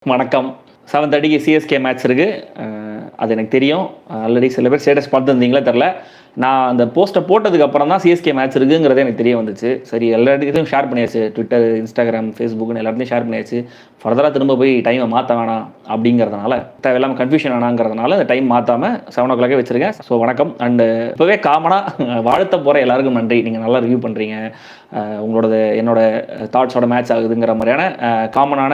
வணக்கம். 7:30க்கு CSK match இருக்குது. அது எனக்கு தெரியும். ஆல்ரெடி சில பேர் ஸ்டேட்டஸ் பார்த்துருந்தீங்களே தெரில. நான் அந்த போஸ்ட்டை போட்டதுக்கு அப்புறம் தான் சிஎஸ்கே மேட்ச் இருக்குங்கிறதே எனக்கு தெரிய வந்துச்சு. சரி, எல்லா இடத்துலையும் ஷேர் பண்ணியாச்சு. ட்விட்டர், இன்ஸ்டாகிராம், ஃபேஸ்புக்னு எல்லாத்தையும் ஷேர் பண்ணியாச்சு. ஃபர்தராக திரும்ப போய் டைமை மாற்ற வேணாம் அப்படிங்கிறதுனால, தேவையில்லாமல் கன்ஃபியூஷன் வேணாங்கிறதுனால அந்த டைம் மாற்றாமல் 7 o'clock வச்சுருக்கேன். ஸோ வணக்கம். அண்டு இப்போவே காமனாக வாழ்த்த போகிற எல்லாருக்கும் நன்றி. நீங்கள் நல்லா ரிவ்யூ பண்ணுறீங்க. உங்களோட என்னோட தாட்ஸோட மேட்ச் ஆகுதுங்கிற மாதிரியான காமனான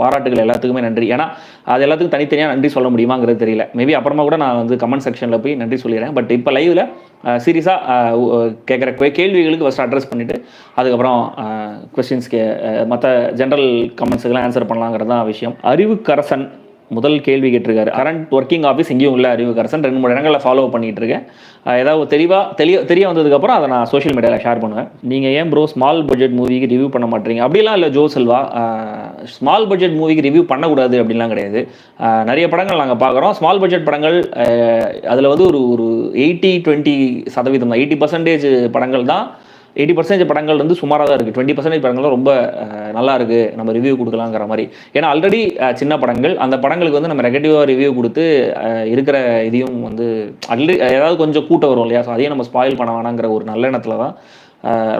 பாராட்டுகள் எல்லாத்துக்குமே நன்றி. ஏன்னா அது எல்லாத்துக்கும் தனித்தனியாக நன்றி சொல்ல முடியுமாங்கிறது தெரியல. மேபி அப்புறமா கூட நான் வந்து கமெண்ட் செக்ஷனில் போய் நன்றி சொல்லிடுறேன். பட் இப்போ லைவில் சீரியஸாக கேட்குற கேள்விகளுக்கு ஃபஸ்ட் அட்ரஸ் பண்ணிவிட்டு அதுக்கப்புறம் கொஸ்டின்ஸ்க்கு மற்ற ஜென்ரல் கமெண்ட்ஸுக்கெல்லாம் ஆன்சர் பண்ணலாங்கிறது தான் விஷயம். அறிவுக்கரசன் முதல் கேள்வி கேட்டிருக்காரு. கரண்ட் ஒர்க்கிங் ஆஃபீஸ் எங்கேயும் இல்லை அறிவுக்கரசன். 2-3 இடங்களில் ஃபாலோ பண்ணிகிட்டு இருக்கேன். ஏதாவது தெரிய வந்ததுக்கப்புறம் அதை நான் சோஷியல் மீடியாவில் ஷேர் பண்ணுவேன். நீங்கள் ஏன் ப்ரோ ஸ்மால் பட்ஜெட் மூவிக்கு ரிவ்யூ பண்ண மாட்டீங்க? அப்படிலாம் இல்லை ஜோ செல்வா. ஸ்மால் பட்ஜெட் மூவிக்கு ரிவ்யூ பண்ணக்கூடாது அப்படின்லாம் கிடையாது. நிறைய படங்கள் நாங்கள் பார்க்குறோம். ஸ்மால் பட்ஜெட் படங்கள் அதில் வந்து ஒரு 80-20% தான். 80% படங்கள் தான். 80% படங்கள் வந்து சுமாராக தான் இருக்குது. 20% படங்கள் தான் ரொம்ப நல்லா இருக்குது, நம்ம ரிவ்யூ கொடுக்கலாங்கிற மாதிரி. ஏன்னா ஆல்ரெடி சின்ன படங்கள், அந்த படங்களுக்கு வந்து நம்ம நெகட்டிவாக ரிவ்யூ கொடுத்து இருக்கிற இதையும் வந்து ஆல்ரெடி ஏதாவது கொஞ்சம் கூட்டம் வரும் இல்லையா? ஸோ அதையும் நம்ம ஸ்பாயில் பண்ண வேணாங்கிற ஒரு நல்ல எண்ணத்தில் தான்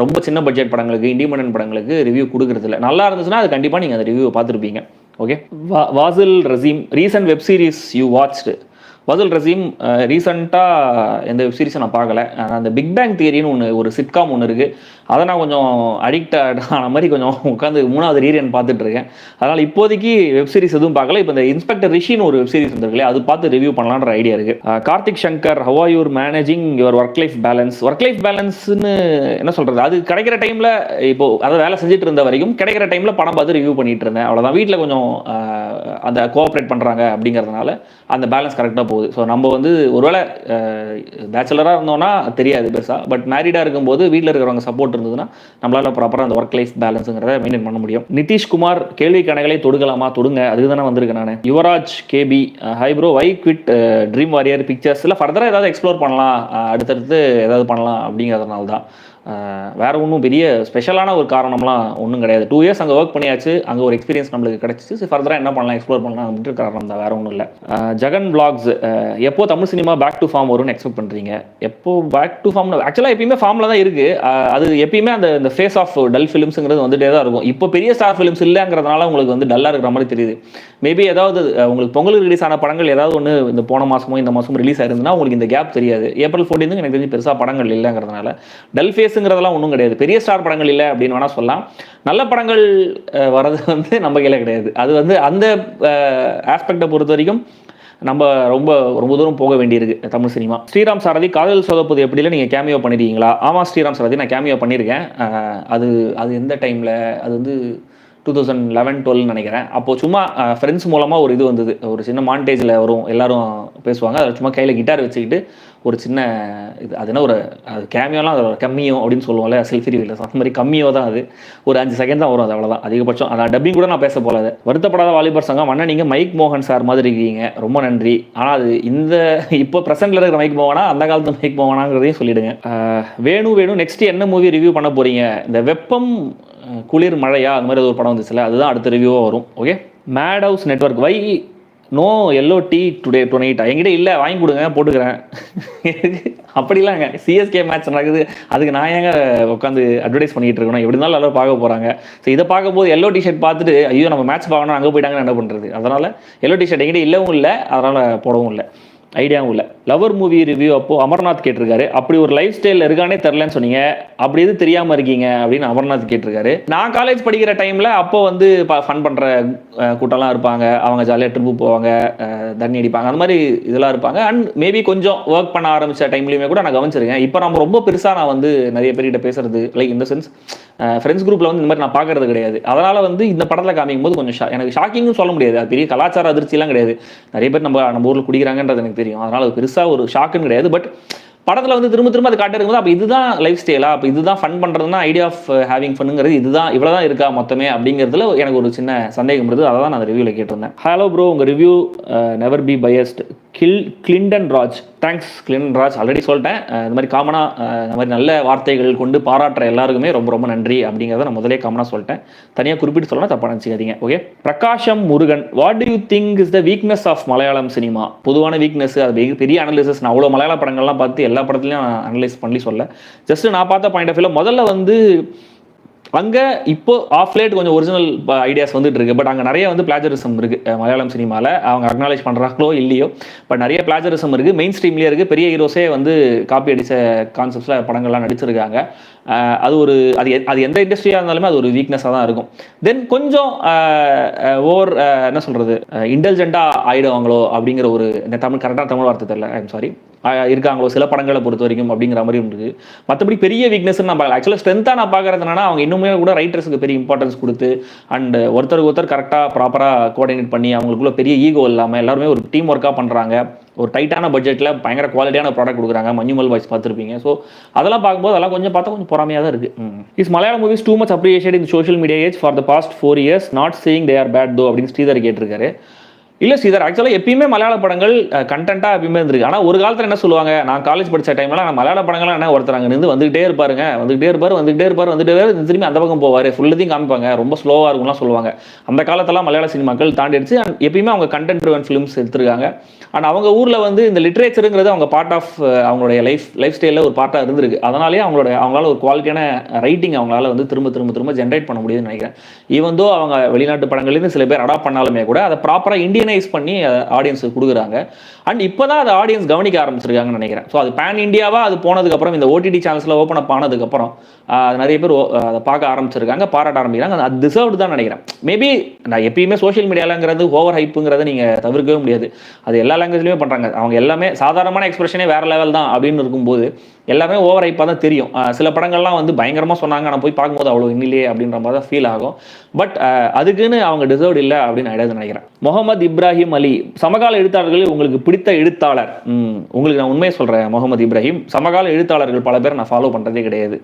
ரொம்ப சின்ன பட்ஜெட் படங்களுக்கு, இண்டிபெண்டன்ட் படங்களுக்கு ரிவ்யூ கொடுக்குறது இல்லை. நல்லா இருந்துச்சுன்னா அது கண்டிப்பாக நீங்கள் அந்த ரிவ்யூவை பார்த்துருப்பீங்க. Okay. Wasil Raseem, recent web series you watched? Wasil Raseem, ரீசெண்டாக எந்த வெப் சீரிஸை நான் பார்க்கல. அந்த பிக் பேங் தியரின்னு ஒரு சிட்காம் ஒன்று இருக்குது. அதை நான் கொஞ்சம் அடிக்ட் ஆன மாதிரி கொஞ்சம் உட்காந்து 3வது ரீரியன் பார்த்துட்டு இருக்கேன். அதனால் இப்போதைக்கு வெப் சீரிஸ் எதுவும் பார்க்கல. இப்போ இந்த இன்ஸ்பெக்டர் ரிஷின்னு ஒரு வெப் சீரிஸ் வந்துருக்குல்லையே, அது பார்த்து ரிவ்யூ பண்ணலான்ற ஐடியா இருக்குது. Karthik Shankar, how are your managing your work life balance? Work life பேலன்ஸ்னு என்ன சொல்கிறது, அது கிடைக்கிற டைமில் இப்போது அதை வேலை செஞ்சுட்டு இருந்த வரைக்கும் கிடைக்கிற டைமில் படம் பார்த்து ரிவ்யூ பண்ணிட்டு இருந்தேன். அவ்வளோதான். வீட்டில் கொஞ்சம் அந்த கோஆப்ரேட் பண்ணுறாங்க அப்படிங்கிறதுனால அந்த பேலன்ஸ் கரெக்டாக போகுது. ஸோ நம்ம வந்து ஒருவேளை பேச்சுலராக இருந்தோம்னா தெரியாது பெருசாக. பட் மேரிடாக இருக்கும்போது வீட்டில் இருக்கிறவங்க சப்போர்ட் இருந்ததுன்னா நம்மளால் ப்ராப்பராக அந்த ஒர்க் லைஃப் பேலன்ஸுங்கிறத மெயின்டைன் பண்ண முடியும். நிதிஷ்குமார், கேள்வி கணகளை தொடுக்கலாமா? தொடுங்க, அதுக்கு தானே வந்திருக்கேன் நான். யுவராஜ் கேபி, ஹை ப்ரோ, வை குவிட் ட்ரீம் வாரியர் பிக்சர்ஸில் ஃபர்தராக ஏதாவது எக்ஸ்ப்ளோர் பண்ணலாம், அடுத்தடுத்து ஏதாவது பண்ணலாம் அப்படிங்கிறதுனால தான். வேறு ஒன்றும் பெரிய ஸ்பெஷலான ஒரு காரணம்லாம் ஒன்றும் கிடையாது. 2 years அங்கே ஒர்க் பண்ணியாச்சு, அங்கே ஒரு எக்ஸ்பீரியன்ஸ் நம்மளுக்கு கிடச்சிச்சு. ஸோ ஃபர்தராக என்ன பண்ணலாம், எக்ஸ்ப்ளோர் பண்ணலாம் அப்படின்ற காரணம் தான், வேறு ஒன்றும் இல்லை. ஜெகன் விளாக்ஸ், எப்போ Tamil cinema back to form வரும்னு எக்ஸ்பெக்ட் பண்ணுறீங்க? எப்போ பேக் டு ஃபார்ம்? ஆக்சுவலாக எப்பயுமே ஃபார்மில் தான் இருக்குது. அது எப்பயுமே அந்த ஃபேஸ் ஆஃப் டல் ஃபிலிம்ஸுங்கிறது வந்துட்டே தான் இருக்கும். இப்போ பெரிய ஸ்டார் ஃபிலிம்ஸ் இல்லைங்கிறதுனால உங்களுக்கு வந்து டல்லாக இருக்கிற மாதிரி தெரியுது. மேபி ஏதாவது உங்களுக்கு பொங்கலுக்கு ரிலீஸ் ஆன படங்கள் ஏதாவது ஒன்று இந்த போன மாதமோ இந்த மாதமும் ரிலீஸ் ஆயிருந்துன்னா உங்களுக்கு இந்த கேப் தெரியாது. April 14 எனக்கு தெரிஞ்சு பெருசாக படங்கள் இல்லைங்கிறதுனால டல் ஃபேஸுங்கிறதெல்லாம் ஒன்றும் கிடையாது. பெரிய ஸ்டார் படங்கள் இல்லை அப்படின்னு வேணால் சொல்லலாம். நல்ல படங்கள் வர்றது வந்து நம்ம கையில் கிடையாது. அது வந்து அந்த ஆஸ்பெக்டை பொறுத்த வரைக்கும் நம்ம ரொம்ப தூரம் போக வேண்டியிருக்கு தமிழ் சினிமா. ஸ்ரீராம் சாரதி, காதல் சோதப்பது எப்படில நீங்கள் கேமியோ பண்ணியிருக்கீங்களா? ஆமாம் ஸ்ரீராம் சாரதி, நான் கேமியோ பண்ணியிருக்கேன். அது எந்த டைமில், அது வந்து 2011-12 நினைக்கிறேன். அப்போது சும்மா ஃப்ரெண்ட்ஸ் மூலமாக ஒரு இது வந்தது. ஒரு சின்ன மாண்டேஜில் வரும், எல்லாரும் பேசுவாங்க. அதில் சும்மா கையில் கிட்டார் வச்சுக்கிட்டு ஒரு சின்ன இது, அது என்ன ஒரு அது கேமியோலாம் அது கம்மியோ அப்படின்னு சொல்லுவோம்ல, செல்ஃபி ரிவீல், அந்த மாதிரி கம்மியோ தான். அது ஒரு 5 செகண்ட் தான் வரும், அது அவ்வளோதான் அதிகபட்சம். அதான் டப்பிங் கூட நான் பேச போகல. வருத்தப்படாத வாலிபர் சங்கம், அண்ணா நீங்கள் மைக் மோகன் சார் மாதிரி இருக்கீங்க, ரொம்ப நன்றி. ஆனால் அது இந்த இப்போ ப்ரெசென்ட்டில் இருக்கிற மைக் மோகனா, அந்த காலத்து மைக் மோகனாங்கிறதையும் சொல்லிவிடுங்க. வேணு, நெக்ஸ்ட் என்ன மூவி ரிவ்யூ பண்ண போகிறீங்க? இந்த வெப்பம் குளிர் மழையா அந்த மாதிரி ஒரு படம் வந்துச்சுல, அதுதான் அடுத்த ரிவ்யூவாக வரும். ஓகே. மேட் ஹவுஸ் நெட்வொர்க், வை நோ எல்லோ டீ டுடே 28? என்கிட்ட இல்லை, வாங்கி கொடுங்க, போட்டுக்கிறேன். அப்படிலாங்க, சிஎஸ்கே மேட்ச் நடக்குது, அதுக்கு நான் ஏங்க உட்காந்து அட்வர்டைஸ் பண்ணிகிட்டு இருக்கணும்? எப்படி இருந்தாலும் எல்லாரும் பார்க்க போகிறாங்க. ஸோ இதை பார்க்கும்போது எல்லோ டிஷர்ட் பார்த்துட்டு ஐயோ நம்ம மேட்ச் பார்க்கணும் அங்கே போயிட்டாங்கன்னு என்ன பண்ணுறது? அதனால் எல்லோ டிஷர்ட் என்கிட்ட இல்லவும் இல்லை, அதனால் போடவும் இல்லை, ஐடியாவும் இல்லை. லவர் மூவி ரிவ்யூ அப்போது அமர்நாத் கேட்டிருக்காரு. அப்படி ஒரு லைஃப் ஸ்டைல் இருக்கானே தெரிலன்னு சொன்னீங்க, அப்படி எது தெரியாமல் இருக்கீங்க அப்படின்னு அமர்நாத் கேட்டிருக்காரு. நான் காலேஜ் படிக்கிற டைமில் அப்போ வந்து ஃபன் பண்ணுற கூட்டம்லாம் இருப்பாங்க. அவங்க ஜாலியாக ட்ரிப்பு போவாங்க, தண்ணி அடிப்பாங்க, அந்த மாதிரி இதெல்லாம் இருப்பாங்க. அண்ட் மேபி கொஞ்சம் ஒர்க் பண்ண ஆரம்பித்த டைம்லையுமே கூட நான் கவனிச்சிருக்கேன். இப்போ நம்ம ரொம்ப பெருசாக நான் வந்து நிறைய பேர்கிட்ட பேசுறது, லைக் இந்த சென்ஸ் ஃப்ரெண்ட்ஸ் குரூப்பில் வந்து இந்த மாதிரி நான் பார்க்கறது கிடையாது. அதனால் வந்து இந்த படத்தில் காமிக்கும் போது கொஞ்சம் எனக்கு ஷாக்கிங்னு சொல்ல முடியாது. அது பெரிய கலாச்சார அதிர்ச்சியெலாம் கிடையாது. நிறைய பேர் நம்ம ஊரில் குடிக்கிறாங்கன்றது எனக்கு தெரியும். அதனால் அது பெருசாக ஒரு ஷாக்குன்னு கிடையாது. பட் படத்தில் வந்து திரும்ப அது காட்ட இருக்கும்போது அப்போ இதுதான் லைஃப் ஸ்டைலா, அப்போ இதுதான் ஃபன் பண்ணுறதுனா, ஐடியா ஆஃப் ஹேவிங் ஃபன்னுங்கிறது இதுதான், இவ்வளோ தான் இருக்கா மொத்தமே அப்படிங்கிறதுல எனக்கு ஒரு சின்ன சந்தேகம் இருந்தது. அதை தான் நான் ரிவ்யூவில் கேட்டிருந்தேன். ஹலோ ப்ரோ, உங்கள் review never be biased, Clinton Raj. Thanks Clinton Raj. Already சொல்லிட்டேன், இந்த மாதிரி காமனாக இந்த மாதிரி நல்ல வார்த்தைகள் கொண்டு பாராட்டுற எல்லாருக்குமே ரொம்ப ரொம்ப நன்றி அப்படிங்கிறத நான் முதலே காமனாக சொல்லிட்டேன். தனியாக குறிப்பிட்டு சொல்லணும், தப்பாக நினச்சிக்காதீங்க. Okay. Prakasham Murugan, what do you think is the weakness of Malayalam cinema? பொதுவான வீக்னஸ், அது பெரிய அனலிசிஸ். நான் அவ்வளோ மலையாள படங்கள்லாம் பார்த்து எல்லா படத்துலையும் அனலைஸ் பண்ணி சொல்ல, ஜஸ்ட் நான் பார்த்த பாயிண்ட் ஆஃப் வியூவில் முதல்ல வந்து அங்கே இப்போ ஆஃப் லேட் கொஞ்சம் ஒரிஜினல் ஐடியாஸ் வந்துட்டு இருக்கு. பட் அங்கே நிறைய வந்து பிளாஜரிசம் இருக்கு மலையாளம் சினிமாவில். அவங்க அக்னாலேஜ் பண்ணுறாங்களோ இல்லையோ, பட் நிறைய பிளாஜரிசம் இருக்கு. மெயின் ஸ்ட்ரீம்லேயே இருக்கு. பெரிய ஹீரோஸே வந்து காப்பி அடித்த கான்செப்ட்ஸில் படங்கள்லாம் நடிச்சிருக்காங்க. அது எந்த இண்டஸ்ட்ரியாக இருந்தாலுமே அது ஒரு வீக்னஸாக தான் இருக்கும். தென் கொஞ்சம் என்ன சொல்கிறது, இன்டெலிஜென்ட்டாக ஆகிடுவாங்களோ அப்படிங்கிற ஒரு, இந்த கரெக்டான தமிழ் வார்த்தை தெரியல, ஐம் சாரி, இருக்காங்களோ சில படங்களை பொறுத்த வரைக்கும் அப்படிங்கிற மாதிரி இருக்குது. மற்றபடி பெரிய வீக்னஸ் நான் பார்க்கல. ஆக்சுவலாக ஸ்ட்ரென்த்தாக நான் பார்க்கறது என்னன்னா, அவங்க இன்னுமே கூட ரைட்டர்ஸுக்கு பெரிய இம்பார்ட்டன்ஸ் கொடுத்து அண்ட் ஒருத்தர் கரெக்டாக ப்ராப்பராக கோஆர்டினேட் பண்ணி அவங்களுக்குள்ள பெரிய ஈகோ இல்லாமல் எல்லாருமே ஒரு டீம் ஒர்க்காக பண்ணுறாங்க. ஒரு டைட்டான பட்ஜெட்டில் பயங்கர குவாலிட்டியான ப்ராடக்ட் கொடுக்குறாங்க. மஞ்சுமல் பாய்ஸ் பார்த்துருப்பீங்க. ஸோ அதெல்லாம் பார்க்கும்போது அதெல்லாம் கொஞ்சம் பார்த்தா கொஞ்சம் பொறாமையாக தான் இருக்குது. Is Malayalam movies too much appreciate in social media age for the past 4 years, not saying they are bad though அப்படின்னு ஸ்ரீதர் கேட்டிருக்காரு. இல்லை ஸ்ரீதர், ஆக்சுவலாக எப்பயுமே மலையாள படங்கள் கண்டென்ட்டாக எப்பயுமே இருந்திருக்கு. ஆனால் ஒரு காலத்தில் என்ன சொல்லுவாங்க, நான் காலேஜ் படித்த டைம்லாம் நான் மலையாள படங்கள்லாம் என்ன, ஒருத்தர் அங்கே நின்று வந்துகிட்டே இருப்பார், திரும்பி அந்த பக்கம் போவார், ஃபுல்லத்தையும் காமிப்பாங்க, ரொம்ப ஸ்லோவாக இருக்கும்லாம் சொல்லுவாங்க. அந்த காலத்தெல்லாம் மலையாள சினிமாக்கள் தாண்டிடுச்சு. அண்ட் எப்பயுமே அவங்க கண்டென்ட் ட்ரிவன் ஃபிலிம்ஸ் எடுத்துருக்காங்க. அண்ட் அவங்க ஊரில் வந்து இந்த லிட்ரேச்சருங்கிறது அவங்க பார்ட் ஆஃப் அவங்களுடைய லைஃப் ஸ்டைலில் ஒரு பார்ட்டாக இருந்திருக்கு. அதனாலேயே அவங்களால ஒரு குவாலிட்டியான ரைட்டிங் அவங்களால வந்து திரும்ப ஜென்ரேட் பண்ண முடியுதுன்னு நினைக்கிறேன். ஈவன் தோ அவங்க வெளிநாட்டு படங்கள்லேருந்து சில பேர் அடாப்ட் பண்ணாலுமே கூட அதை ப்ராப்பராக இந்தியனைஸ் பண்ணி ஆடியன்ஸுக்கு கொடுக்குறாங்க. அண்ட் இப்போ தான் அதை ஆடியன்ஸ் கவனிக்க ஆரம்பிச்சிருக்காங்கன்னு நினைக்கிறேன். ஸோ அது பேன் இண்டியாவாக அது போனதுக்கப்புறம், இந்த ஓடிடி சேனல்ஸில் ஓப்பன் அப் ஆனதுக்கப்புறம் நிறைய பேர் அதை பார்க்க ஆரம்பிச்சிருக்காங்க, பாராட்ட ஆரம்பிக்கிறாங்க. அது டிசர்வ்டு தான் நினைக்கிறேன். மேபி நான் எப்பயுமே சோஷியல் மீடியாலங்கிறது ஓவர் ஹைப்புங்கிறத நீங்கள் தவிர்க்கவே முடியாது. அது எல்லா லாங்குவேஜ்லையுமே பண்ணுறாங்க. அவங்க எல்லாமே சாதாரணமான எக்ஸ்பிரஷனே வேறு லெவல் தான் அப்படின்னு இருக்கும்போது எல்லாமே ஓவர் ஹைப்பாக தான் தெரியும். சில படங்கள்லாம் வந்து பயங்கரமாக சொன்னாங்க, நான் போய் பார்க்கும்போது அவ்வளோ இல்லையே அப்படின்ற மாதிரி தான் ஃபீல் ஆகும். பட் அதுக்குன்னு அவங்க டிசர்வ்டு இல்லை அப்படின்னு நான் நினைக்கிறேன். முகமது இப்ராஹிம் அலி, சமகால எழுத்தாளர்கள் உங்களுக்கு பிடித்த எழுத்தாளர்? உங்களுக்கு நான் உண்மையை சொல்கிறேன் முகமது இப்ராஹிம், சமகால எழுத்தாளர்கள் பல பேர் நான் ஃபாலோ பண்ணுறதே கிடையாது.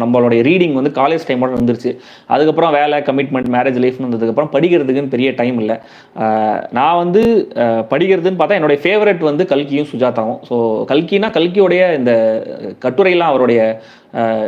நம்மளுடைய ரீடிங் வந்து காலேஜ் டைமோட வந்துருச்சு. அதுக்கப்புறம் வேலை, கமிட்மெண்ட், மேரேஜ் லைஃப்னு வந்ததுக்கப்புறம் படிக்கிறதுக்குன்னு பெரிய டைம் இல்லை. நான் வந்து படிக்கிறதுன்னு பார்த்தா என்னுடைய ஃபேவரட் வந்து கல்கியும் சுஜாதாவும். ஸோ கல்கியோடைய இந்த கட்டுரைலாம், அவருடைய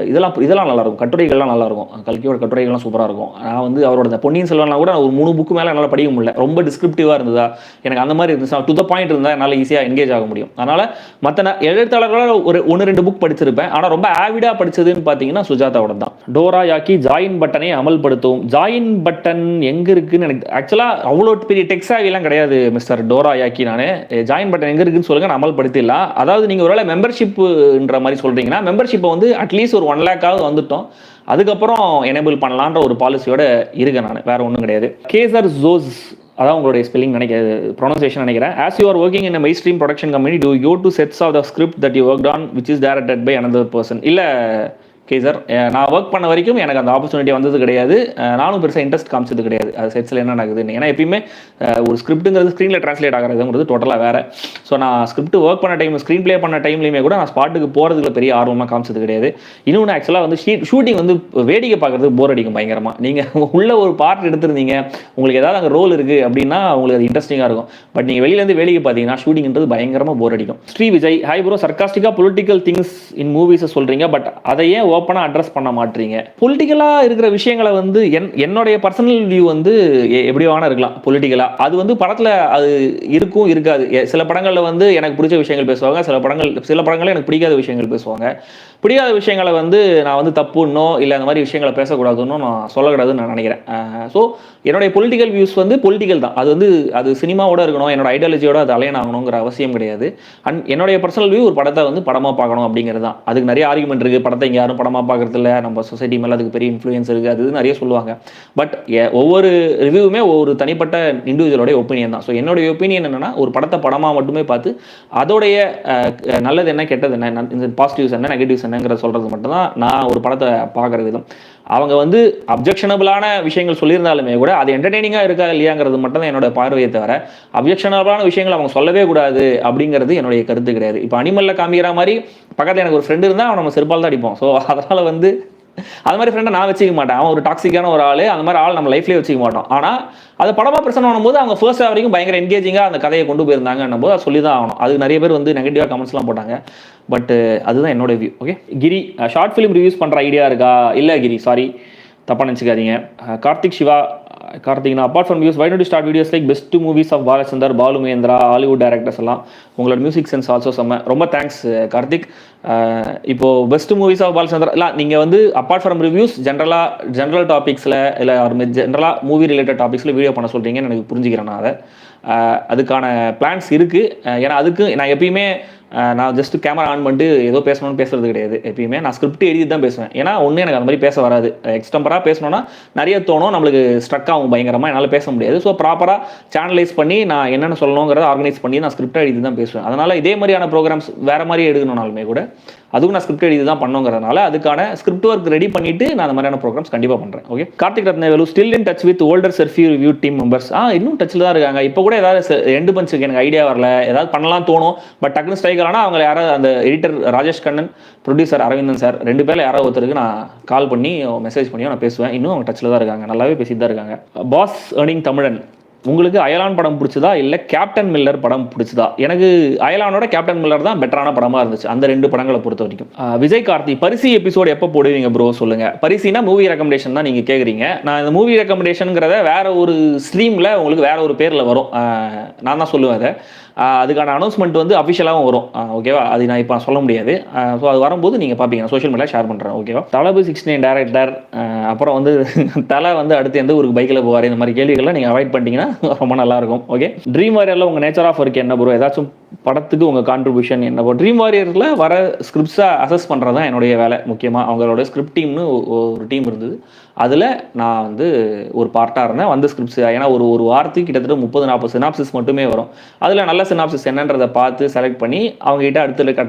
இதெல்லாம் நல்லாயிருக்கும், கட்டுரைகள்லாம் நல்லாயிருக்கும். கல்கியோட கட்டுரைகள்லாம் சூப்பராக இருக்கும். நான் வந்து அவரோட பொன்னியின் செல்வன்லாம் கூட ஒரு 3 புக்கு மேலே என்னால் படிக்க முடியல. ரொம்ப டிஸ்கிரிப்டிவாக இருந்ததா, எனக்கு அந்த மாதிரி இருந்துச்சு. டு த பாயிண்ட் இருந்தால் என்னால் ஈஸியாக என்கேஜ் ஆக முடியும். அதனால் மற்ற எழுத்தாளர்களால் ஒரு 1-2 புக் படிச்சிருப்பேன். ஆனால் ரொம்ப ஆவிடாக படித்ததுன்னு பார்த்தீங்கன்னா சுஜாதாவோட தான். டோரா யாக்கி, ஜாயின் பட்டனை அமல்படுத்தும். ஜாயின் பட்டன் எங்கே இருக்குன்னு எனக்கு ஆக்சுவலாக அவ்வளோ பெரிய டெக்ஸாவிலாம் கிடையாது மிஸ்டர் டோரா யாக்கி. நான் ஜாயின் பட்டன் எங்கே இருக்குன்னு சொல்லுங்கள், நான் அமல்படுத்திடலாம். அதாவது நீங்கள் ஒருவேளை மெம்பர்ஷிப்ன்ற மாதிரி சொல்கிறீங்கன்னா, மெம்பர்ஷிப்பை வந்து அட்லீஸ்ட் ஒரு 1 lakh வந்துட்டோம், அதுக்கப்புறம் எனேபிள் பண்ணலான்ற ஒரு பாலிசியோட இருக்கேன் நான், வேற ஒன்றும் கிடையாது. கேசர் ஜோஸ், அதான் உங்களுடைய ஸ்பெல்லிங் ப்ரொனன்சியேஷன் நினைக்கிறேன். As you are working in a mainstream production company, do you go to sets of the script that you worked on which is directed by another person? இல்லை கேசர், நான் ஒர்க் பண்ண வரைக்கும் எனக்கு அந்த opportunity வந்தது கிடையாது. நானும் பெருசாக இன்ட்ரெஸ்ட் காமிச்சது கிடையாது அது செட்ஸில் என்ன நடக்குதுன்னு. ஏன்னா எப்பயுமே ஒரு ஸ்கிரிப்ட்டுங்கிறது ஸ்க்ரீனில் ட்ரான்ஸ்லேட் ஆகிறதுங்கிறது டோட்டலாக வேறு. ஸோ நான் ஸ்கிரிப்ட் ஒர்க் பண்ண டைம், ஸ்க்ரீன் ப்ளே பண்ண டைம்லையுமே கூட நான் ஸ்பாட்டுக்கு போகிறதுல பெரிய ஆர்வமாக காமிச்சது கிடையாது. இன்னொன்று ஆக்சுவலாக வந்து ஷூட்டிங் வந்து வேடிக்கை பார்க்குறது போர் அடிக்கும் பயங்கரமாக. நீங்கள் உள்ள ஒரு பார்ட் எடுத்துருந்தீங்க, உங்களுக்கு ஏதாவது அங்கே ரோல் இருக்குது அப்படின்னா உங்களுக்கு அது இன்ட்ரெஸ்டிங்காக இருக்கும். பட் நீங்கள் வெளியிலேருந்து வேடிக்கை பார்த்தீங்கன்னா ஷூட்டிங்கிறது பயங்கரமாக போர் அடிக்கும். ஸ்ரீ விஜய், ஹாய் ப்ரோ, சர்காஸ்டிக்காக பொலிட்டிக்கல் திங்ஸ் இன் மூவிஸை சொல்கிறீங்க, பட் அதை ஏன் ஓப்பனாக அட்ரஸ் பண்ண மாட்டீங்க? பொலிட்டிக்கலாக இருக்கிற விஷயங்களை வந்து என்னுடைய பர்சனல் வியூ வந்து எப்படி வேணா இருக்கலாம். பொலிட்டிக்கலாக அது வந்து படத்தில் அது இருக்கும் இருக்காது. சில படங்களில் வந்து எனக்கு பிடிச்ச விஷயங்கள் பேசுவாங்க, சில படங்களில் எனக்கு பிடிக்காத விஷயங்கள் பேசுவாங்க. பிடிக்காத விஷயங்களை வந்து நான் வந்து தப்புன்னோ இல்லை அந்த மாதிரி விஷயங்களை பேசக்கூடாதுன்னு நான் சொல்லக்கூடாதுன்னு நான் நினைக்கிறேன். ஸோ என்னுடைய பொலிட்டிக்கல் வியூஸ் வந்து பொலிட்டிக்கல் தான். அது சினிமாவோட இருக்கணும், என்னோட ஐடியாலஜியோட அது அலைன் ஆகணுங்கிற அவசியம் கிடையாது. அண்ட் என்னுடைய பர்சனல் வியூ ஒரு படத்தை வந்து படமாக பார்க்கணும் அப்படிங்கிறது தான். அதுக்கு நிறைய ஆர்குமெண்ட் இருக்குது. படத்தை இங்கே யாரும் படமாக பார்க்கறது இல்லை, நம்ம சொசைட்டி மேலே அதுக்கு பெரிய இன்ஃப்ளூயன்ஸ் இருக்குது, அது நிறைய சொல்லுவாங்க. பட் ஒவ்வொரு ரிவ்யூவுமே ஒவ்வொரு தனிப்பட்ட இண்டிவிஜுவலோடைய ஒப்பீனியன் தான். ஸோ என்னுடைய ஒப்பீனியன் என்னென்னா, ஒரு படத்தை படமாக மட்டுமே பார்த்து அதோடைய நல்லது என்ன, கெட்டது என்ன, இந்த பாசிட்டிவ்ஸ் என்ன, நெகட்டிவ்ஸ் என்னங்கிறத சொல்கிறது மட்டும்தான் நான் ஒரு படத்தை பார்க்குற விதம். அவங்க வந்து அப்ஜெக்ஷனபிளான விஷயங்கள் சொல்லியிருந்தாலுமே கூட அது என்டர்டெய்னிங்காக இருக்கா இல்லையாங்கிறது மட்டும் தான் என்னோட பார்வையை தவிர, அப்ஜெக்ஷனபிளான விஷயங்கள் அவங்க சொல்லவே கூடாது அப்படிங்கிறது என்னுடைய கருத்து கிடையாது. இப்போ அனிமலில் காமிக்கிற மாதிரி பக்கத்தில் எனக்கு ஒரு ஃப்ரெண்டு இருந்தால் அவன் நம்ம செருப்பால் தான் அடிப்போம். ஸோ அதனால் வந்து அது மாதிரி ஃப்ரெண்டை நான் வச்சுக்க மாட்டேன். அவன் ஒரு டாக்ஸிக்கான ஒரு ஆள், அந்த மாதிரி ஆள் நம்ம லைஃப்லேயே வச்சுக்க மாட்டோம். ஆனால் அதை படமாக பிரசன்ட் பண்ணும்போது அவங்க ஃபர்ஸ்ட் ஹாஃப் வரைக்கும் பயங்கர என்கேஜிங்காக அந்த கதையை கொண்டு போயிருந்தாங்கன்னும் போது அதை சொல்லி தான் ஆகணும். அது நிறைய பேர் வந்து நெகட்டிவாக கமெண்ட்ஸ்லாம் போட்டாங்க. பட் அதுதான் என்னோட view. Okay Giri, short film reviews பண்ணுற ஐடியா இருக்கா? இல்லை கிரி, சாரி தப்பாக நினச்சிக்காதீங்க. கார்த்திக் சிவா, கார்த்திக்னா apart from views why don't you start videos like best movies of Balachander, Balu Mahendra, Hollywood directors எல்லாம்? உங்களோட மியூசிக் சென்ஸ் ஆல்சோ செம்ம. ரொம்ப தேங்க்ஸ் கார்த்திக். இப்போது பெஸ்ட் மூவிஸ் ஆஃப் பாலச்சந்தர் இல்லை, நீங்கள் வந்து அப்பார்ட் ஃப்ரம் ரிவ்யூஸ் ஜென்ரல் டாபிக்ஸில் இல்லை ஜென்ரலாக மூவி ரிலேட்டட் டாபிக்ஸில் வீடியோ பண்ண சொல்கிறீங்கன்னு எனக்கு புரிஞ்சுக்கிறேன். நான் அதை அதுக்கான பிளான்ஸ் இருக்குது. ஏன்னா அதுக்கு நான் எப்பயுமே நான் ஜஸ்ட் கேமரா ஆன் பண்ணிட்டு ஏதோ பேசணும்னு பேசுறது கிடையாது. எப்பயுமே நான் ஸ்கிரிப்ட் எழுதி தான் பேசுவேன். ஏன்னா ஒன்று எனக்கு அந்த மாதிரி பேச வராது. எக்ஸ்டம்பராக பேசணும்னா நிறைய தோணும், நம்மளுக்கு ஸ்ட்ரக் ஆகும் பயங்கரமாக, என்னால் பேச முடியாது. ஸோ ப்ராப்பராக சேனலைஸ் பண்ணி நான் என்னென்ன சொல்லணுங்கிறத ஆர்கனைஸ் பண்ணி நான் ஸ்கிரிப்ட் எழுதி தான் பேசுவேன். அதனால் இதே மாதிரியான ப்ரோக்ராம்ஸ் வேறு மாதிரி எடுக்கணும்னாலுமே கூட அதுவும் நான் ஸ்கிரிப்ட் எழுதி தான் பண்ணுங்கிறதுனால அதுக்கான ஸ்கிரிப்ட் ஒர்க் ரெடி பண்ணிட்டு நான் அந்த மாதிரியான ப்ரோக்ராம்ஸ் கண்டிப்பாக பண்ணுறேன். Okay Karthik Rathnavelu still in touch with older selfie review team members. இன்னும் டச்சில் தான் இருக்காங்க. இப்போ கூட ஏதாவது எண்டு பஞ்சுக்கு எனக்கு ஐடியா வரல, ஏதாவது பண்ணலாம் தோணும், பட் டக்குன்னு ஸ்ட்ரைக் ஆனால் அவங்க யாராவது அந்த editor Rajesh Kannan, producer Aravindan sir, ரெண்டு பேரில் யாராவது ஒருத்தருக்கு நான் கால் பண்ணி மெசேஜ் பண்ணியோ நான் பேசுவேன். இன்னும் அவங்க டச்சில் தான் இருக்காங்க, நல்லாவே பேசிட்டு தான் இருக்காங்க. பாஸ் ஏர்னிங் தமிழன், உங்களுக்கு அயலான் படம் பிடிச்சதா இல்லை கேப்டன் மில்லர் படம் பிடிச்சதா? எனக்கு அயலானோட கேப்டன் மில்லர் தான் பெட்டரான படமாக இருந்துச்சு அந்த ரெண்டு படங்களை பொறுத்த வரைக்கும். விஜய் கார்த்தி, பரிசி எபிசோடு எப்போ போடுவீங்க ப்ரோ சொல்லுங்க. பரிசினா மூவி ரெக்கமெண்டேஷன் தான் நீங்கள் கேட்குறீங்க. நான் இந்த மூவி ரெக்கமெண்டேஷனுங்கிறத வேற ஒரு ஸ்ட்ரீமில் உங்களுக்கு வேற ஒரு பேரில் வரும், நான் தான் சொல்லுவேன் அதை. அதுக்கான அனௌன்ஸ்மெண்ட் வந்து அஃபிஷியலாகவும் வரும். ஓகேவா? அது நான் இப்போ சொல்ல முடியாது. ஸோ அது வரும்போது நீங்கள் பார்ப்பீங்க, நான் சோஷியல் மீடியா ஷேர் பண்ணுறேன். ஓகேவா? தளபதி 69 டேரக்டர், அப்புறம் வந்து தலை வந்து அடுத்து எந்த ஊருக்கு பைக்கில் போவார், இந்த மாதிரி கேள்விகள்லாம் நீங்கள் அவாய்ட் பண்ணிட்டீங்கன்னா ரொம்ப நல்லாயிருக்கும். ஓகே ட்ரீம் வாரியரில் உங்கள் நேச்சர் ஆஃப் ஒர்க் என்ன ப்ரோ? ஏதாச்சும் படத்துக்கு உங்கள் கான்ட்ரிபியூஷன் என்ன ப்ரோ? ட்ரீம் வாரியரில் வர ஸ்கிரிப்ட்ஸை அசஸ் பண்ணுறது தான் என்னுடைய வேலை. முக்கியமாக அவங்களோட ஸ்கிரிப்ட் டீம்னு ஒரு டீம் இருந்தது, அதில் நான் வந்து ஒரு பார்ட்டாக இருந்தேன். வந்து ஸ்கிரிப்ட்ஸ் ஏன்னா ஒரு வாரத்துக்கு கிட்டத்தட்ட 30-40 சினாப்சிஸ் மட்டுமே வரும். அதில் நல்ல சினாப்சிஸ் என்னன்றதை பார்த்து செலக்ட் பண்ணி அவங்ககிட்ட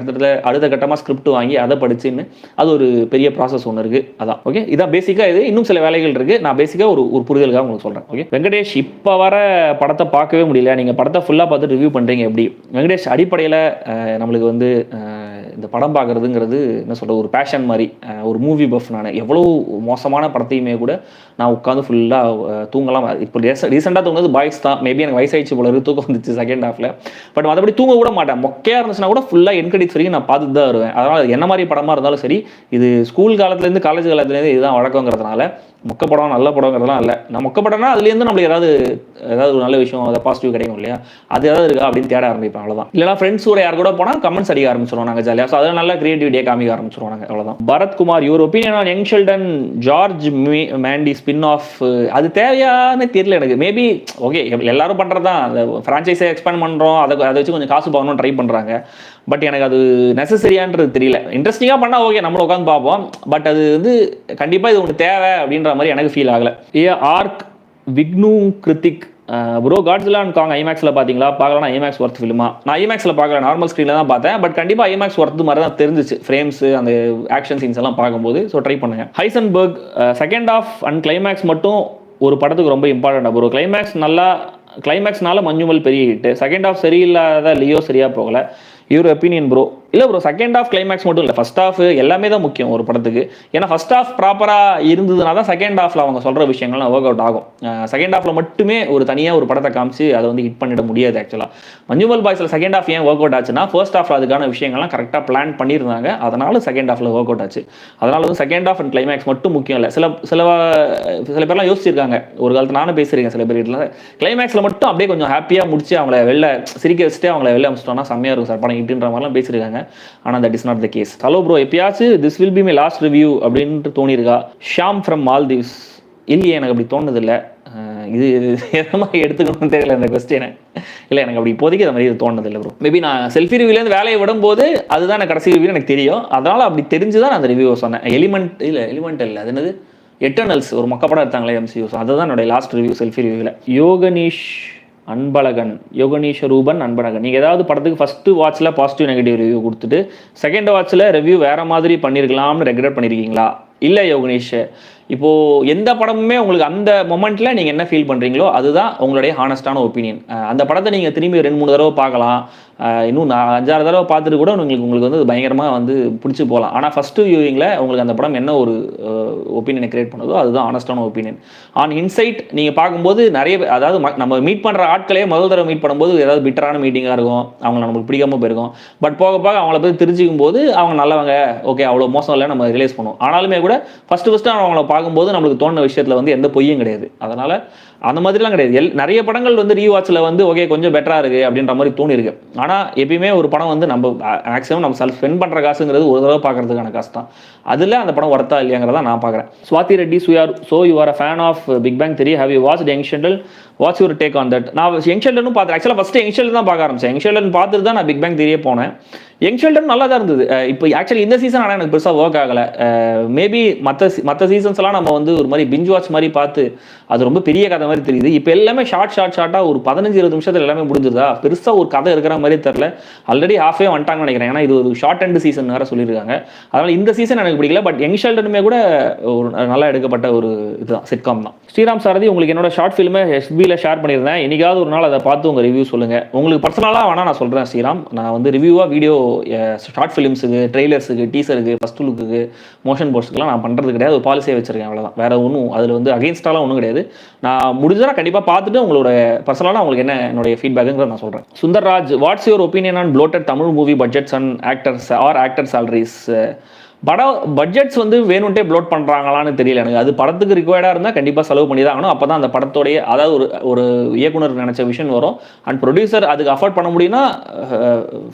அடுத்த கட்டமாக ஸ்கிரிப்ட் வாங்கி அதை படிச்சுன்னு அது ஒரு பெரிய ப்ராசஸ் ஒன்று இருக்குது. அதான் ஓகே, இதான் பேசிக்காக. இது இன்னும் சில வேலைகள் இருக்குது, நான் பேசிக்காக ஒரு புரிதலுக்காக உங்களுக்கு சொல்கிறேன். ஓகே வெங்கடேஷ், இப்போ வர படத்தை பார்க்கவே முடியல, நீங்கள் படத்தை ஃபுல்லாக பார்த்து ரிவ்யூ பண்ணுறீங்க எப்படி? வெங்கடேஷ், அடிப்படையில் நம்மளுக்கு வந்து இந்த படம் பார்க்குறதுங்கிறது என்ன சொல்கிற ஒரு பேஷன் மாதிரி, ஒரு மூவி பஃப். நான் எவ்வளோ மோசமான படத்தையுமே கூட நான் உட்காந்து ஃபுல்லாக தூங்கலாம். இப்போ ரீசெண்டாக தூங்குறது பாய்ஸ் தான். மேபி எனக்கு வயசாயிடுச்சு போல இருக்கு, தூக்கம் வந்துச்சு செகண்ட் ஹாஃபில். பட் மற்றபடி தூங்க கூட மாட்டேன். மொக்கையாக இருந்துச்சுன்னா கூட ஃபுல்லாக என்கரேஜ் வரைக்கும் நான் பார்த்துட்டு தான் வருவேன். அதனால் என்ன மாதிரி படமாக இருந்தாலும் சரி, இது ஸ்கூல் காலத்துலேருந்து காலேஜ் காலத்துலேருந்து இதுதான் வழக்கங்கிறதுனால மொக்க படம் நல்ல படங்கிறதுலாம் இல்லை. நான் மொக்க படம்னா அதுலேருந்து நம்மளுக்கு ஏதாவது ஒரு நல்ல விஷயம், அதை பாசிட்டிவ் கிடைக்கும் இல்லையா, அது ஏதாவது இருக்கா அப்படின்னு தேட ஆரம்பிப்பேன். அவ்வளோதான். இல்லைனா ஃப்ரெண்ட்ஸ் கூட யார் கூட போனால் கமெண்ட்ஸ் அடிக்க ஆரம்பிச்சிடுவோம் நாங்கள் ஜாலியாக. ஸோ அதில் நல்லா கிரியேட்டிவிட்டியாக காமிக்க ஆரம்பிச்சிடுவோம் நாங்கள். அவ்வளோதான். Bharathkumar, your opinion on Young Sheldon George Mandy spin off? அது தேவையானே தெரியல எனக்கு. மேபி ஓகே, எல்லாரும் பண்ணுறது தான், அந்த ஃப்ரான்ச்சைஸை எக்ஸ்பேண்ட் பண்ணுறோம், அதை வச்சு கொஞ்சம் காசு பார்க்கணும்னு ட்ரை பண்ணுறாங்க. பட் எனக்கு அது நெசசரியான்றது தெரியல. இன்ட்ரெஸ்டிங்காக பண்ணால் ஓகே, நம்மளும் உட்காந்து பார்ப்போம். பட் அது வந்து கண்டிப்பாக இது உங்களுக்கு தேவை அப்படின்ற மாதிரி எனக்கு ஃபீல் ஆகலை. ஆர்க் Vignu Kiruthik, bro Godzilla and Kong ஐமேக்ஸில் பார்த்தீங்களா? பார்க்கலாம். ஐமேக்ஸ் ஒர்த் ஃபிலிமா? நான் ஐமேக்ஸில் பார்க்கல, நார்மல் ஸ்க்ரீனில் தான் பார்த்தேன். பட் கண்டிப்பாக ஐமேக்ஸ் ஒர்த்து மாதிரி தான் தெரிஞ்சிச்சு, ஃப்ரேம்ஸு அந்த ஆக்ஷன் சீன்ஸ் எல்லாம் பார்க்கும்போது. ஸோ ட்ரை பண்ணுங்க. Heisenberg, second half and climax மட்டும் ஒரு படத்துக்கு ரொம்ப இம்பார்ட்டன்ட் ப்ரோ. கிளைமேக்ஸ்னால மஞ்சுமல் பெரிய ஹிட், செகண்ட் ஆஃப் சரியில்லாத லியோ சரியாக போகலை. Your opinion bro? இல்லை ப்ரோ, செகண்ட் ஆஃப் கிளைமேக்ஸ் மட்டும் இல்லை, ஃபர்ஸ்ட் ஆஃப் எல்லாமே தான் முக்கியம் ஒரு படத்துக்கு. ஏன்னா ஃபர்ஸ்ட் ஆஃப் ப்ராப்பராக இருந்ததுனா தான் செகண்ட் ஆஃபில் அவங்க சொல்கிற விஷயங்கள்லாம் ஒர்க் அவுட் ஆகும். செகண்ட் ஆஃபில் மட்டுமே ஒரு தனியாக ஒரு படத்தை காமிச்சு அதை வந்து ஹிட் பண்ணிட முடியாது. ஆக்சுவலாக மஞ்சுமல் பாய்ஸில் செகண்ட் ஆஃப் ஏன் ஒர்க் அவுட் ஆச்சுன்னா, ஃபர்ஸ்ட் ஆஃப் அதுக்கான விஷயங்கள்லாம் கரெக்டாக பிளான் பண்ணியிருந்தாங்க, அதனால செகண்ட் ஆஃபில் ஒர்க் அவுட் ஆச்சு. அதனால வந்து செகண்ட் ஆஃப் அண்ட் கிளைமேக்ஸ் மட்டும் முக்கியம் இல்லை. சில பேர்லாம் யோசிச்சிருக்காங்க, ஒரு காலத்தில் நானும் பேசுகிறேன் சில பேர் வீட்டில், கிளைமேக்ஸில் மட்டும் அப்படியே கொஞ்சம் ஹாப்பியாக முடிச்சு அவங்கள வெளில சிரிக்க வச்சுட்டு அவங்கள வெளில அமிச்சிட்டோம்னா செம்மையாக இருக்கும் சார் படம் ஹிட்ன்ற மாதிரிலாம் பேசியிருக்காங்க. ஆனால் that is not the case. Hello bro, எப்பயாச்சும் this will be my last review அப்படின்ட்டு தோணியிருக்கா? Sham from Maldives. இல்லையே, எனக்கு அப்படி தோணுதில்லை. இது எந்த மாதிரி எடுத்துக்கணும்னு தெரியல இந்த கொஸ்டினை. இல்லை, எனக்கு அப்படி இப்போதைக்கு அது மாதிரி இது தோணுதில்லை ப்ரோ. மேபி நான் செல்ஃபி ரிவ்யூலேருந்து வேலையை விடும்போது அதுதான் எனக்கு கடைசி ரிவ்யூ எனக்கு தெரியும். அதனால் அப்படி தெரிஞ்சு தான் நான் அந்த ரிவ்யூவை சொன்னேன். எலிமெண்ட் இல்லை, அது என்னது எட்டர்னல்ஸ், ஒரு மொக்கப்படம் எடுத்தாங்களே MCU, அதுதான் என்னுடைய லாஸ்ட் ரிவ்யூ செல்ஃபி ரிவ்யூவில். யோகனீஷ் ரூபன் அன்பழகன், நீங்கள் ஏதாவது படத்துக்கு ஃபஸ்ட்டு வாட்சில் பாசிட்டிவ் நெகட்டிவ் ரிவ்யூ கொடுத்துட்டு செகண்ட் வாட்சில் ரிவ்யூ வேறு மாதிரி பண்ணியிருக்கலாம்னு ரெக்ரெட் பண்ணியிருக்கீங்களா? இல்லை யோகனீஷ், இப்போது எந்த படமுமே உங்களுக்கு அந்த மொமெண்ட்டில் நீங்கள் என்ன ஃபீல் பண்ணுறீங்களோ அதுதான் உங்களுடைய ஹானஸ்டான ஒப்பீனியன். அந்த படத்தை நீங்கள் திரும்பி 2-3 தடவை பார்க்கலாம், இன்னும் 5-6 தடவை பார்த்துட்டு கூட உங்களுக்கு வந்து பயங்கரமாக வந்து பிடிச்சி போகலாம். ஆனால் ஃபஸ்ட்டு வியூவிங்கில் உங்களுக்கு அந்த படம் என்ன ஒரு ஒப்பீனியனை கிரியேட் பண்ணுதோ அதுதான் ஆனஸ்டான ஒப்பீனியன். ஆன் இன்சைட் நீங்கள் பார்க்கும்போது நிறைய அதாவது நம்ம மீட் பண்ணுற ஆட்களே முதல் தடவை மீட் பண்ணும்போது ஏதாவது பிட்டரான மீட்டிங்காக இருக்கும், அவங்கள நமக்கு பிடிக்காமல் போயிருக்கும். பட் போக போக அவங்கள பற்றி தெரிஞ்சிக்கும் போது அவங்க நல்லவங்க, ஓகே அவ்வளோ மோசம் இல்லை நம்ம ரியலைஸ் பண்ணுவோம். ஆனாலுமே கூட ஃபஸ்ட்டு அவங்கள பார்க்கும்போது நம்மளுக்கு தோணுன விஷயத்தில் வந்து எந்த பொய்யும் கிடையாது. அதனால் அந்த மாதிரிலாம் கிடையாது. நிறைய படங்கள் வந்து ரீவாட்சில் வந்து ஓகே கொஞ்சம் பெட்டராக இருக்குது அப்படின்ற மாதிரி தோணி இருக்கு. ஆனால் எப்பயுமே ஒரு படம் வந்து நம்ம மேக்ஸிமம் நம்ம செல்ஃப் ஸ்பெண்ட் பண்ணுற காசுங்கிறது ஒரு தடவை பார்க்கறதுக்கான காசு தான். அதில் அந்த படம் ஒர்த்தா இல்லையாங்கிறத நான் பார்க்குறேன். Swathi Reddy you are a fan of Big Bang Theory, have you watched Young Sheldon, what's your take on that? நான் யங் ஷெல்டனும் பார்த்தேன். ஆக்சுவலாக ஃபஸ்ட்டு யங் ஷெல்டன் தான் பார்க்க ஆரம்பிச்சேன். யங் ஷெல்டன் பார்த்துட்டு தான் நான் பிக் பேங் தியரியே போனேன். யங் ஷெல்டன் நல்லா தான் இருந்தது. இப்போ ஆக்சுவலி இந்த சீசன் ஆனால் எனக்கு பெருசாக ஒர்க் ஆகலை. மேபி மற்ற சீசன்ஸ்லாம் நம்ம வந்து ஒரு மாதிரி பிஞ்ச் வாட்ச் மாதிரி பார்த்து அது ரொம்ப பெரிய கதை மாதிரி தெரியுது. இப்போ எல்லாமே ஷார்ட்டாக ஒரு 15-20 நிமிஷத்தில் எல்லாமே முடிஞ்சுதா, பெருசாக ஒரு கதை இருக்கிற மாதிரி தெரில. ஆல்ரெடி ஹாஃபே வந்துட்டாங்கன்னு நினைக்கிறேன். ஏன்னா இது ஒரு ஷார்ட் அண்ட் சீசன் வேறு சொல்லியிருக்காங்க. அதனால் இந்த சீசன் எனக்கு பிடிக்கல. பட் யங் ஷெல்டனுமே கூட ஒரு நல்லா எடுக்கப்பட்ட ஒரு இதுதான், சிட்காம் தான். ஸ்ரீராம் சாரதி, உங்களுக்கு என்னோட ஷார்ட் ஃபிலிமை SBயில் ஷேர் பண்ணியிருந்தேன். என்னைக்காவது ஒரு நாள் அதை பார்த்து உங்கள் ரிவ்யூ சொல்லுங்கள். உங்களுக்கு பர்சனலாக வேணால் நான் சொல்கிறேன் ஸ்ரீராம், நான் வந்து ரிவ்யூவாக வீடியோ ஷார்ட் ஃபிலிம்ஸுக்கு, ட்ரெய்லர்ஸுக்கு, டீசருக்கு, ஃபஸ்ட் லுக்குக்கு, மோஷன் போஸ்ட்டுக்குலாம் நான் பண்ணுறது கிடையாது. ஒரு பாலிசியை வச்சுருக்கேன், அவ்வளோதான். வேறு ஒன்றும் அதில் வந்து அகெயின்ஸ்டாலாம் ஒன்றும் கிடையாது. நான் முடிஞ்சா கண்டிப்பாக பார்த்துட்டு உங்களோட பர்சனலாக உங்களுக்கு என்ன என்னுடைய ஃபீட்பேக்குங்கிறத நான் சொல்கிறேன். Sundarraj, what's your opinion on bloated Tamil movie budgets and actor salaries? Budgets வந்து வேணும்ட்டே ப்ளோட் பண்ணுறாங்களான்னு தெரியல எனக்கு. அது படத்துக்கு ரிக்வயர்டாக இருந்தால் கண்டிப்பாக செலவு பண்ணி தான் ஆகணும். அப்போ தான் அந்த படத்தோடைய அதாவது ஒரு இயக்குனர் நினச்ச விஷயம் வரும். அண்ட் ப்ரொடியூசர் அதுக்கு அஃபோர்ட் பண்ண முடியும்னா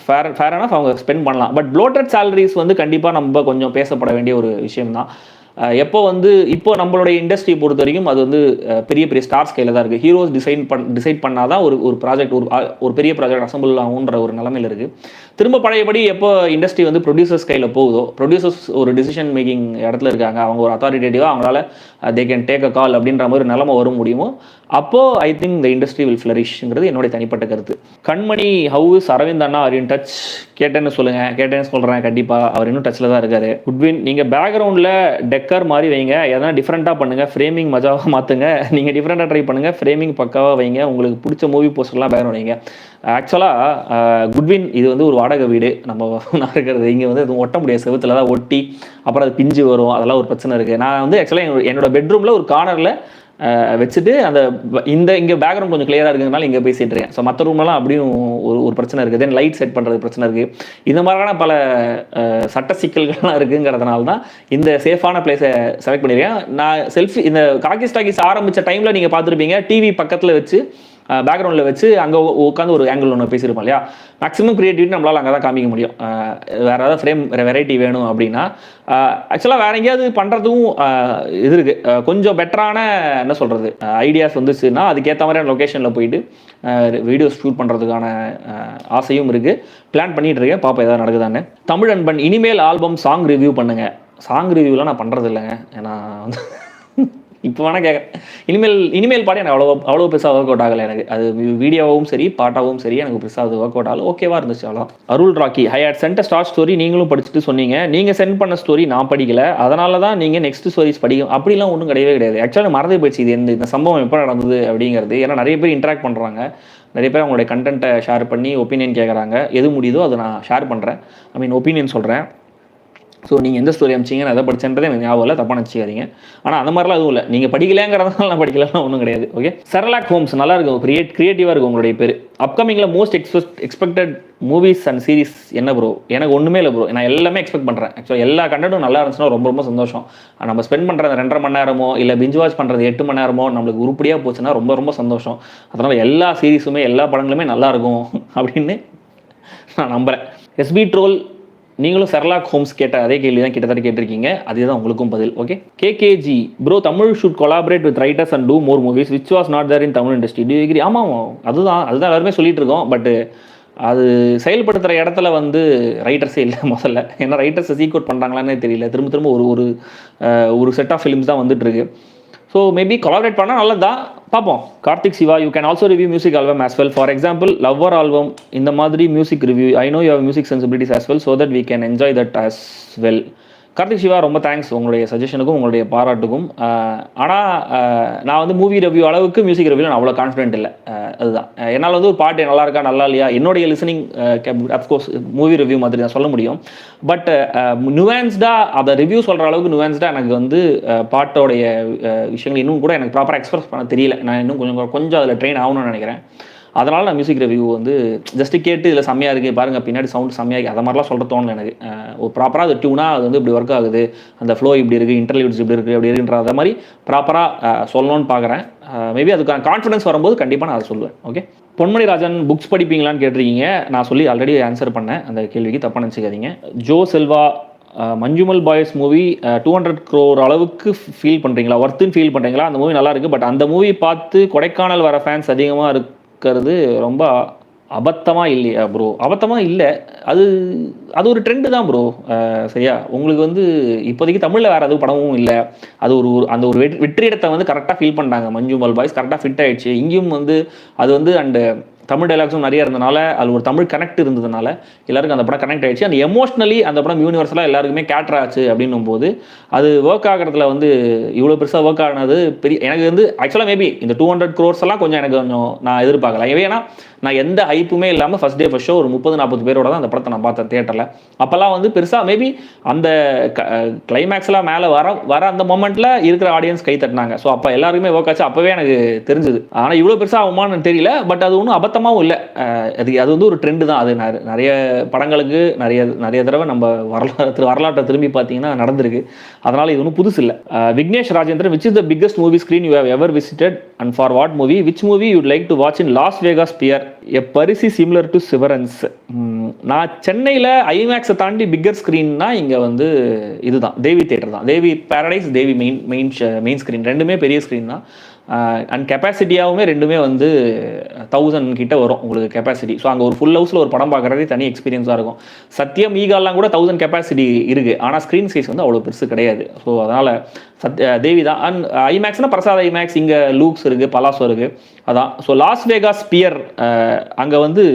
ஃபேர் ஆனஃப் அவங்க ஸ்பெண்ட் பண்ணலாம். பட் ப்ளோட்டட் சேலரிஸ் வந்து கண்டிப்பாக நம்ம கொஞ்சம் பேசப்பட வேண்டிய ஒரு விஷயம் தான். இப்போ நம்மளுடைய இண்டஸ்ட்ரி பொறுத்த வரைக்கும் அது வந்து பெரிய ஸ்டார் ஸ்கேலில் தான் இருக்குது. ஹீரோஸ் டிசைட் பண்ணால் தான் ஒரு ப்ராஜெக்ட் ஒரு பெரிய ப்ராஜெக்ட் அசம்பிள் ஆகுன்ற ஒரு நிலமையில் இருக்குது. திரும்ப பழையபடி எப்போ இண்டஸ்ட்ரி வந்து ப்ரொடியூசர்ஸ் கையில் போகுதோ, ப்ரொடியூசர்ஸ் ஒரு டிசிஷன் மேக்கிங் இடத்துல இருக்காங்க, அவங்க ஒரு அத்தாரிட்டேட்டிவாக அவங்களால தே கேன் டேக் அ கால் அப்படின்ற மாதிரி நிலைமை வர முடியுமோ அப்போது I think the industry will ஃப்ளரிஷ்ங்கிறது என்னுடைய தனிப்பட்ட கருத்து. கண்மணி, ஹவு இஸ் அரவிந்த் அண்ணா, ஆர் இன் டச்? கேட்டேன்னு சொல்லுங்கள். கேட்டேன்னு சொல்கிறேன். கண்டிப்பாக அவர் இன்னும் டச்சில் தான் இருக்கார். குட்வின், நீங்கள் பேக்ரவுண்டில் டெக்கர் மாதிரி வைங்க, எதனா டிஃப்ரெண்ட்டாக பண்ணுங்கள், ஃப்ரேமிங் மஜாவாக மாற்றுங்க. நீங்கள் டிஃப்ரெண்ட்டாக ட்ரை பண்ணுங்கள், ஃப்ரேமிங் பக்காவாக வைங்க, உங்களுக்கு பிடிச்ச மூவி போஸ்டர்லாம் பேக்ரவுண்ட் வைங்க. ஆக்சுவலாக குட்வின், இது வந்து ஒரு வாடகை வீடு நம்ம இருக்கிறது. இங்கே வந்து அது ஒட்ட முடியாது, செவத்தில் தான் ஒட்டி அப்புறம் அது பிஞ்சு வரும், அதெல்லாம் ஒரு பிரச்சனை இருக்குது. நான் வந்து ஆக்சுவலாக என்னோட பெட்ரூமில் ஒரு கார்னரில் வச்சுட்டு இங்கே பேக்ரவுண்ட் கொஞ்சம் கிளியராக இருக்கிறதுனால இங்கே பேசிட்டு இருக்கேன். ஸோ மற்ற ரூம்லாம் அப்படியும் ஒரு பிரச்சனை இருக்குது. தென் லைட் செட் பண்ணுறது பிரச்சனை இருக்குது. இந்த மாதிரியான பல சட்ட சிக்கல்கள்லாம் இருக்குங்கிறதுனால தான் இந்த சேஃபான பிளேஸை செலக்ட் பண்ணியிருக்கேன். நான் இந்த காக்கி ஸ்டாக்கிஸ் ஆரம்பித்த டைமில் நீங்கள் பார்த்துருப்பீங்க, டிவி பக்கத்தில் வச்சு பேக்ரவுண்டில் வச்சு அங்கே உட்காந்து ஒரு ஆங்கிள் ஒன்று பேசியிருப்போம் இல்லையா. மேக்ஸிமம் க்ரியேட்டிவிட்டி நம்மளால் அங்கே தான் காமிக்க முடியும். வேறு ஏதாவது ஃப்ரேம் வெரைட்டி வேணும் அப்படின்னா ஆக்சுவலாக வேறு எங்கேயாவது பண்ணுறதுக்கும் இது இருக்குது. கொஞ்சம் பெட்டரான என்ன சொல்கிறது ஐடியாஸ் வந்துச்சுன்னா அதுக்கேற்ற மாதிரியான லொக்கேஷனில் போயிட்டு வீடியோஸ் ஷூட் பண்ணுறதுக்கான ஆசையும் இருக்குது. பிளான் பண்ணிகிட்டு இருக்கேன், பாப்பா ஏதாவது நடக்குதான்னு. தமிழ் அன்பன், இனிமேல் ஆல்பம் சாங் ரிவ்யூ பண்ணுங்கள். சாங் ரிவ்யூலாம் நான் பண்ணுறது இல்லைங்க. ஏன்னா வந்து இப்போ வேணால் கேட்குறேன். இனிமேல் பாட்டு எனக்கு அவ்வளோ பெருசாக ஒர்க் அவுட் ஆகலை. எனக்கு அது வீடியோவும் சரி பாட்டாகவும் சரி எனக்கு பெருசாக அது ஒர்க் அவுட் ஆகலை. ஓகேவா இருந்துச்சு, அவ்வளோ. Arul Rocky, I had sent a star story, நீங்களும் படிச்சுட்டு சொன்னீங்க. நீங்கள் சென்ட் பண்ண ஸ்டோரி நான் படிக்கல, அதனால தான் நீங்கள் நெக்ஸ்ட் ஸ்டோரிஸ் படிக்கும். அப்படிலாம் ஒன்றும் கிடையவே கிடையாது. ஆக்சுவலாக மறந்து போயிடுச்சு இது இந்த சம்பவம் எப்போ நடந்தது அப்படிங்கிறது. ஏன்னா நிறைய பேர் இன்ட்ராக்ட் பண்ணுறாங்க, நிறைய பேர் அவங்களுடைய கண்டென்ட்டை ஷேர் பண்ணி ஒப்பீனியன் கேட்குறாங்க. எது முடியுதோ அதை நான் ஷேர் பண்ணுறேன், ஒப்பீனியன் சொல்கிறேன். ஸோ நீங்கள் எந்த ஸ்டோரி அமிச்சிங்க, நான் எதை படிச்சேன்றதே எனக்கு ஞாபகம் இல்லை, தப்பாக நினச்சிக்காதீங்க. ஆனால் அந்த மாதிரிலாம் எதுவும் இல்லை. நீங்கள் படிக்கலைங்கிறதுனால நான் படிக்கலாம் ஒன்றும் கிடையாது. ஓகே. செர்லாக் ஹோம்ஸ், நல்லா இருக்கும், கிரியேட்டிவாக இருக்கும் உங்களுடைய பேர். அப்கமிங்கில் most expected movies and series என்ன ப்ரோ? எனக்கு ஒன்றுமே இல்லை ப்ரோ. நான் எல்லாமே எக்ஸ்பெக்ட் பண்ணுறேன். ஆக்சுவலாக எல்லா கண்டென்ட்டும் நல்லா இருந்துச்சுன்னா ரொம்ப ரொம்ப சந்தோஷம். நம்ம ஸ்பெண்ட் பண்ணுறது 2.5 மணி நேரமோ இல்லை பிஞ்ச் வாட்ச் பண்ணுறது 8 மணி நேரமோ நம்மளுக்கு உருப்படியாக போச்சுன்னா ரொம்ப ரொம்ப சந்தோஷம். அதனால் எல்லா சீரீஸுமே எல்லா படங்களுமே நல்லாயிருக்கும் அப்படின்னு நான் நம்புகிறேன். எஸ்பி ட்ரோல், நீங்களும் செர்லாக் ஹோம்ஸ் கேட்ட அதே கேள்வி தான் கிட்டத்தட்ட கேட்டிருக்கீங்க, அதுதான் உங்களுக்கும் பதில். Okay. KKG bro, Tamil should collaborate with writers and do more movies which was not there in Tamil industry. Do you agree? ஆமாம், அதுதான் எல்லாருமே சொல்லிட்டு இருக்கோம். பட் அது செயல்படுத்துகிற இடத்துல வந்து ரைட்டர்ஸே இல்லை முதல்ல. ஏன்னா ரைட்டர்ஸை சீக்வெட் பண்ணுறாங்களான்னே தெரியல. திரும்ப ஒரு செட் ஆஃப் ஃபிலிம்ஸ் தான் வந்துட்டு இருக்கு. ஸோ மேபி கொலாபரேட் பண்ணால் நல்லது தான், பார்ப்போம். Karthik Siva, you can also review music album as well. For example Lover album, இந்த மாதிரி music review. I know you have music sensibilities as well, so that we can enjoy that as well. Karthik Siva ரொம்ப thanks உங்களுடைய சஜஷனுக்கும் உங்களுடைய பாராட்டுக்கும். ஆனால் நான் வந்து movie review அளவுக்கு music ரிவ்யூவில் நான் அவ்வளோ கான்ஃபிடென்ட் இல்லை. அதுதான் என்னால் வந்து ஒரு பாட்டு நல்லா இருக்கா நல்லா இல்லையா என்னுடைய லிசனிங் அஃப்கோர்ஸ் மூவி ரிவ்யூ மாதிரி தான் சொல்ல முடியும். பட் நுவான்ஸ்டாக அதை ரிவ்யூ சொல்கிற அளவுக்கு நுவான்ஸ்டாக எனக்கு வந்து பாட்டோடைய விஷயங்கள் இன்னும் கூட எனக்கு ப்ராப்பராக எக்ஸ்பிரஸ் பண்ண தெரியல. நான் இன்னும் கொஞ்சம் அதில் ட்ரெயின் ஆகணும்னு நினைக்கிறேன். அதனால் நான் மியூசிக் ரிவ்யூ வந்து ஜஸ்ட்டு கேட்டு இதில் செம்மையாக இருக்குது பாருங்கள் பின்னாடி சவுண்ட் செம்மையாக இருக்குது அதை மாதிரிலாம் சொல்ல தோணல எனக்கு. ஒரு ப்ராப்பராக அது டியூனாக அது வந்து இப்படி ஒர்க் ஆகுது, அந்த ஃப்ளோ இப்படி இருக்குது, இன்டர்லியூட்ஸ் இப்படி இருக்குது அப்படி இருக்குன்ற மாதிரி ப்ராப்பராக சொல்லணும்னு பார்க்குறேன். மேபி அதுக்கான கான்ஃபிடன்ஸ் வரும்போது கண்டிப்பாக நான் அதை சொல்லுவேன். ஓகே. பொன்மணி ராஜன் புக்ஸ் படிப்பீங்களான்னு கேட்டிருக்கீங்க. நான் சொல்லி ஆல்ரெடி ஆன்சர் பண்ணேன் அந்த கேள்விக்கு, தப்பாக நினச்சிக்காதீங்க. Joe Selva Manjummel boys movie 200 crore அளவுக்கு ஃபீல் பண்ணுறீங்களா, ஒர்த்துன்னு ஃபீல் பண்ணுறீங்களா? அந்த மூவி நல்லா இருக்குது, பட் அந்த மூவி பார்த்து கொடைக்கானல் வர ஃபேன்ஸ் அதிகமாக இருக்கிறது ரொம்ப அபத்தமாக இல்லையா ப்ரோ? அபத்தமாக இல்லை, அது அது ஒரு ட்ரெண்டு தான் ப்ரோ. சரியா, உங்களுக்கு வந்து இப்போதைக்கு தமிழில் வேறு எதுவும் படமும் இல்லை. அது அந்த ஒரு வெற்றிடத்தை வந்து கரெக்டாக ஃபீல் பண்ணுறாங்க. மஞ்சுமல் பாய்ஸ் கரெக்டாக ஃபிட் ஆகிடுச்சு. இங்கேயும் வந்து அது வந்து அண்டு தமிழ் டைலாக்ஸும் நிறைய இருந்தனால அது ஒரு தமிழ் கனெக்ட் இருந்ததுனால எல்லாருக்கும் அந்த படம் கனெக்ட் ஆகிடுச்சு. அந்த எமோஷ்னலி அந்த படம் யூனிவர்ஸலாக எல்லாருக்குமே கேட்டர் ஆச்சு அப்படின்னும் போது அது ஒர்க் ஆகிறதுல வந்து இவ்வளோ பெருசாக ஒர்க் ஆனது பெரிய எனக்கு வந்து ஆக்சுவலாக மேபி இந்த 200 crores எல்லாம் கொஞ்சம் எனக்கு கொஞ்சம் நான் எதிர்பார்க்கல. ஏன்னா நான் எந்த ஹைப்புமே இல்லாமல் ஃபஸ்ட் டே ஃபஸ்ட் ஷோ ஒரு 30-40 பேரோட தான் அந்த படத்தை நான் பார்த்தேன் தியேட்டரில். அப்போல்லாம் வந்து பெருசாக மேபி அந்த கிளைமேக்ஸ்லாம் மேலே வர அந்த மொமெண்ட்டில் இருக்கிற ஆடியன்ஸ் கை தட்டினாங்க. ஸோ அப்போ எல்லாருக்குமே ஒர்க் ஆச்சு, அப்போவே எனக்கு தெரிஞ்சுது. ஆனால் இவ்வளோ பெருசாக ஆகுமான்னு தெரியல, பட் அது ஒன்றும் அபத்தமாகவும் இல்லை. அது வந்து ஒரு ட்ரெண்டு தான். அது நிறைய படங்களுக்கு நிறைய தடவை நம்ம வரலாற்றை திரும்பி பார்த்தீங்கன்னா நடந்திருக்கு. அதனால் இது ஒன்றும் புதுசு இல்லை. Vignesh Rajendran, which is the biggest movie screen you have ever visited and for what movie? Which movie you'd like to watch in Las Vegas pier a பரிசி சிமிலர் டு சிவரன்ஸ்? நான் சென்னையில் ஐமேக்ஸை தாண்டி பிக்கர் ஸ்க்ரீன்னா இங்கே வந்து இதுதான் தேவி தியேட்டர் தான். தேவி பேரடைஸ், தேவி மெயின் ஸ்க்ரீன் ரெண்டுமே பெரிய ஸ்க்ரீன் தான். அண்ட் கெப்பாசிட்டியாகவுமே ரெண்டுமே வந்து 1000 கிட்ட வரும் உங்களுக்கு கெப்பாசிட்டி. ஸோ அங்கே ஒரு ஃபுல் ஹவுஸில் ஒரு படம் பார்க்குறதே தனி எக்ஸ்பீரியன்ஸாக இருக்கும். சத்யம் ஈகாலாம் கூட 1000 கெப்பாசிட்டி இருக்குது, ஆனால் ஸ்க்ரீன் சைஸ் வந்து அவ்வளோ பெருசு கிடையாது. ஸோ அதனால் தேவி தான். அண்ட் ஐமேக்ஸ்னால் பிரசாத் ஐமேக்ஸ், இங்கே லூக்ஸ் இருக்குது, பலாசோ இருக்குது, அதான். ஸோ லாஸ் வேகாஸ் பியர் அங்கே வந்து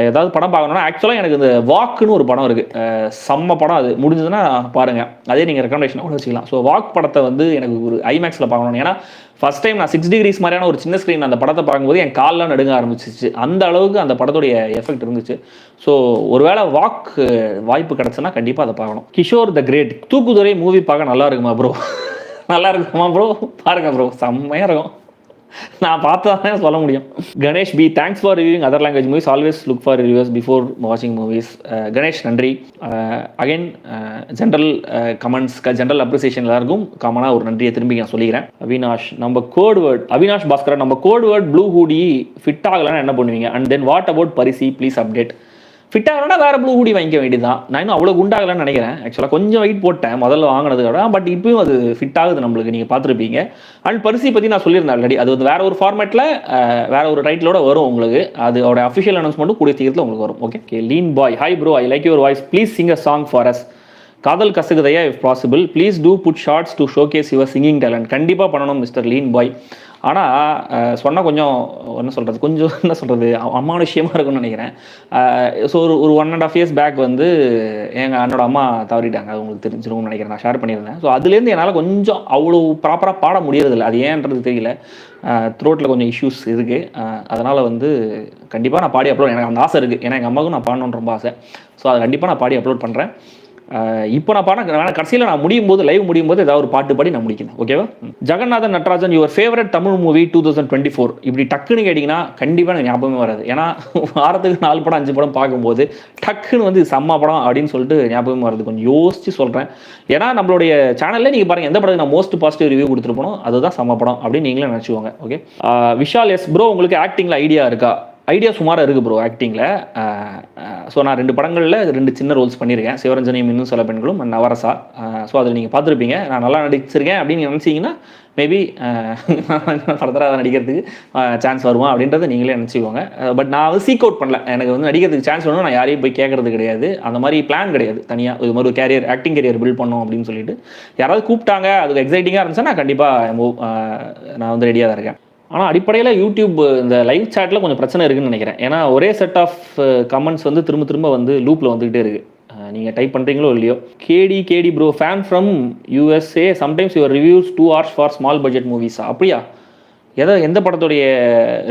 ஏதாவது படம் பார்க்கணுன்னா ஆக்சுவலாக எனக்கு இந்த வாக்குன்னு ஒரு படம் இருக்குது, செம்ம படம். அது முடிஞ்சதுன்னா பாருங்கள், அதே நீங்கள் ரெக்கமெண்டேஷன் கூட வச்சுக்கலாம். ஸோ வாக் படத்தை வந்து எனக்கு ஒரு ஐமேக்ஸில் பார்க்கணும். ஏன்னா ஃபஸ்ட் டைம் நான் 6 degrees மாதிரியான ஒரு சின்ன ஸ்க்ரீன் அந்த படத்தை பார்க்கும்போது என் கால்லாம் நடுங்க ஆரம்பிச்சிச்சு. அந்த அளவுக்கு அந்த படத்துடைய எஃபெக்ட் இருந்துச்சு. ஸோ ஒருவேளை வாக் வாய்ப்பு கிடச்சுன்னா கண்டிப்பாக அதை பார்க்கணும். கிஷோர் த கிரேட், தூக்குதுறை மூவி பார்க்க நல்லா இருக்குமா ப்ரோ? நல்லா இருக்குமா ப்ரோ? பாருங்கள் ப்ரோ, செம்மையாக இருக்கும். நான் பார்த்தா சொல்ல முடியும். Ganesh P, thanks for reviewing other language movies, always look for reviews before வாட்சிங் மூவிஸ். கணேஷ் நன்றி. Again general comments, general appreciation எல்லாருக்கும் காமனாக ஒரு நன்றியை திரும்பி நான் சொல்லிக்கிறேன். அவினாஷ், நம்ம கோட் வேர்ட், அவினாஷ் பாஸ்கரன், நம்ம code word blue hoodie fit ஆகலன்னா என்ன பண்ணுவீங்க? அண்ட் தென் வாட் அபவுட் பரிசி, ப்ளீஸ் அப்டேட். ஃபிட் ஆகலன்னா வேறு ப்ளூ ஹூடி வாங்கிக்க வேண்டியது தான். நான் இன்னும் அவ்வளோ குண்டாகலன்னு நினைக்கிறேன். ஆக்சுவலாக கொஞ்சம் வெயிட் போட்டேன் முதல்ல வாங்கினதுக்கோட, பட் இப்பயும் அது ஃபிட் ஆகுது நம்மளுக்கு, நீங்கள் பார்த்துருப்பீங்க. அண்ட் பரிசி பற்றி நான் சொல்லியிருந்தேன் ஆல்ரெடி, அது வந்து வேறு ஒரு ஃபார்மேட்டில் வேறு ஒரு டைட்டிலோட வரும் உங்களுக்கு. அதோட அஃபிஷியல் அனௌன்ஸ்மெண்ட்டும் கூடிய சீக்கிரத்தில் உங்களுக்கு வரும். Okay. Lean boy, hi bro, I like your voice, please sing a song for us. Kadhal Kasakuthaiya if possible, please do put shorts to showcase your singing talent. கண்டிப்பாக பண்ணணும் மிஸ்டர் லீன் பாய். ஆனால் சொன்னால் கொஞ்சம் என்ன சொல்கிறது அமானுஷ்யமாக இருக்கும்னு நினைக்கிறேன். ஸோ ஒரு 1.5 years பேக் வந்து எங்கள் அண்ணோட அம்மா தவறிட்டாங்க, அது உங்களுக்கு தெரிஞ்சிருக்கும்னு நினைக்கிறேன், நான் ஷேர் பண்ணியிருந்தேன். ஸோ அதுலேருந்து என்னால் கொஞ்சம் அவ்வளோ ப்ராப்பராக பாட முடியறதில்லை. அது ஏன்றது தெரியல, த்ரோட்டில் கொஞ்சம் இஷ்யூஸ் இருக்குது. அதனால் வந்து கண்டிப்பாக நான் பாடி அப்லோட், எனக்கு அந்த ஆசை இருக்குது. ஏன்னா எங்கள் அம்மாவுக்கும் நான் பாடணுன்னு ரொம்ப ஆசை. ஸோ அதை கண்டிப்பாக நான் பாடி அப்லோட் பண்ணுறேன். இப்போ நான் பாட கடைசியில் நான் லைவ் முடியும் போது ஏதாவது ஒரு பாட்டு பாடி நான் முடிக்கிறேன். ஓகேவா? Jeganathan Natarajan, your favourite Tamil movie 2024? இப்படி டக்குன்னு கேட்டிங்கன்னா கண்டிப்பாக எனக்கு ஞாபகமே வராது. ஏன்னா வாரத்துக்கு 4 படம் 5 படம் பார்க்கும்போது டக்குன்னு வந்து செம்ம படம் அப்படின்னு சொல்லிட்டு ஞாபகமே வருது. கொஞ்சம் யோசிச்சு சொல்கிறேன். ஏன்னா நம்மளுடைய சேனலில் நீங்கள் பாருங்கள், எந்த படத்துக்கு நான் மோஸ்ட் பாசிட்டிவ் ரிவ்யூ கொடுத்துருப்போம் அதுதான் செம்ம படம் அப்படின்னு நீங்களே நினச்சிக்கோங்க. ஓகே. விஷால், எஸ் ப்ரோ, உங்களுக்கு ஆக்டிங்கில் ஐடியா இருக்கா? ஐடியா சுமாராக இருக்குது ப்ரோ ஆக்டிங்கில். ஸோ நான் 2 படங்களில் 2 சின்ன ரோல்ஸ் பண்ணியிருக்கேன், சிவரஞ்சனியும் இன்னும் சில பெண்களும், நவரசா. ஸோ அதில் நீங்கள் பார்த்துருப்பீங்க. நான் நல்லா நடிச்சிருக்கேன் அப்படின்னு நினச்சிங்கன்னா மேபி ஃபர்தராக நடிக்கிறதுக்கு சான்ஸ் வருமா அப்படின்றத நீங்களே நினச்சிக்கோங்க. பட் நான் வந்து சீக் அவுட் பண்ணல. எனக்கு வந்து நடிக்கிறதுக்கு சான்ஸ் வேணும், நான் யாரையும் போய் கேட்கறது கிடையாது. அந்த மாதிரி பிளான் கிடையாது. தனியாக இது மாதிரி ஒரு ஆக்டிங் கேரியர் பில்ட் பண்ணோம் அப்படின்னு சொல்லிட்டு யாராவது கூப்பிட்டாங்க, அதுக்கு எக்ஸைட்டிங்காக இருந்துச்சுன்னா நான் கண்டிப்பாக நான் வந்து ரெடியாக தான் இருக்கேன். ஆனால் அடிப்படையில் யூடியூப் இந்த லைவ் சேட்டில் கொஞ்சம் பிரச்சனை இருக்குதுன்னு நினைக்கிறேன். ஏன்னா ஒரே செட் ஆஃப் கமெண்ட்ஸ் வந்து திரும்ப வந்து லூப்பில் வந்துக்கிட்டே இருக்குது. நீங்கள் டைப் பண்ணுறீங்களோ இல்லையோ. கேடி bro fan from USA, sometimes your reviews 2 hours for small budget மூவிஸா? அப்படியா? எந்த படத்துடைய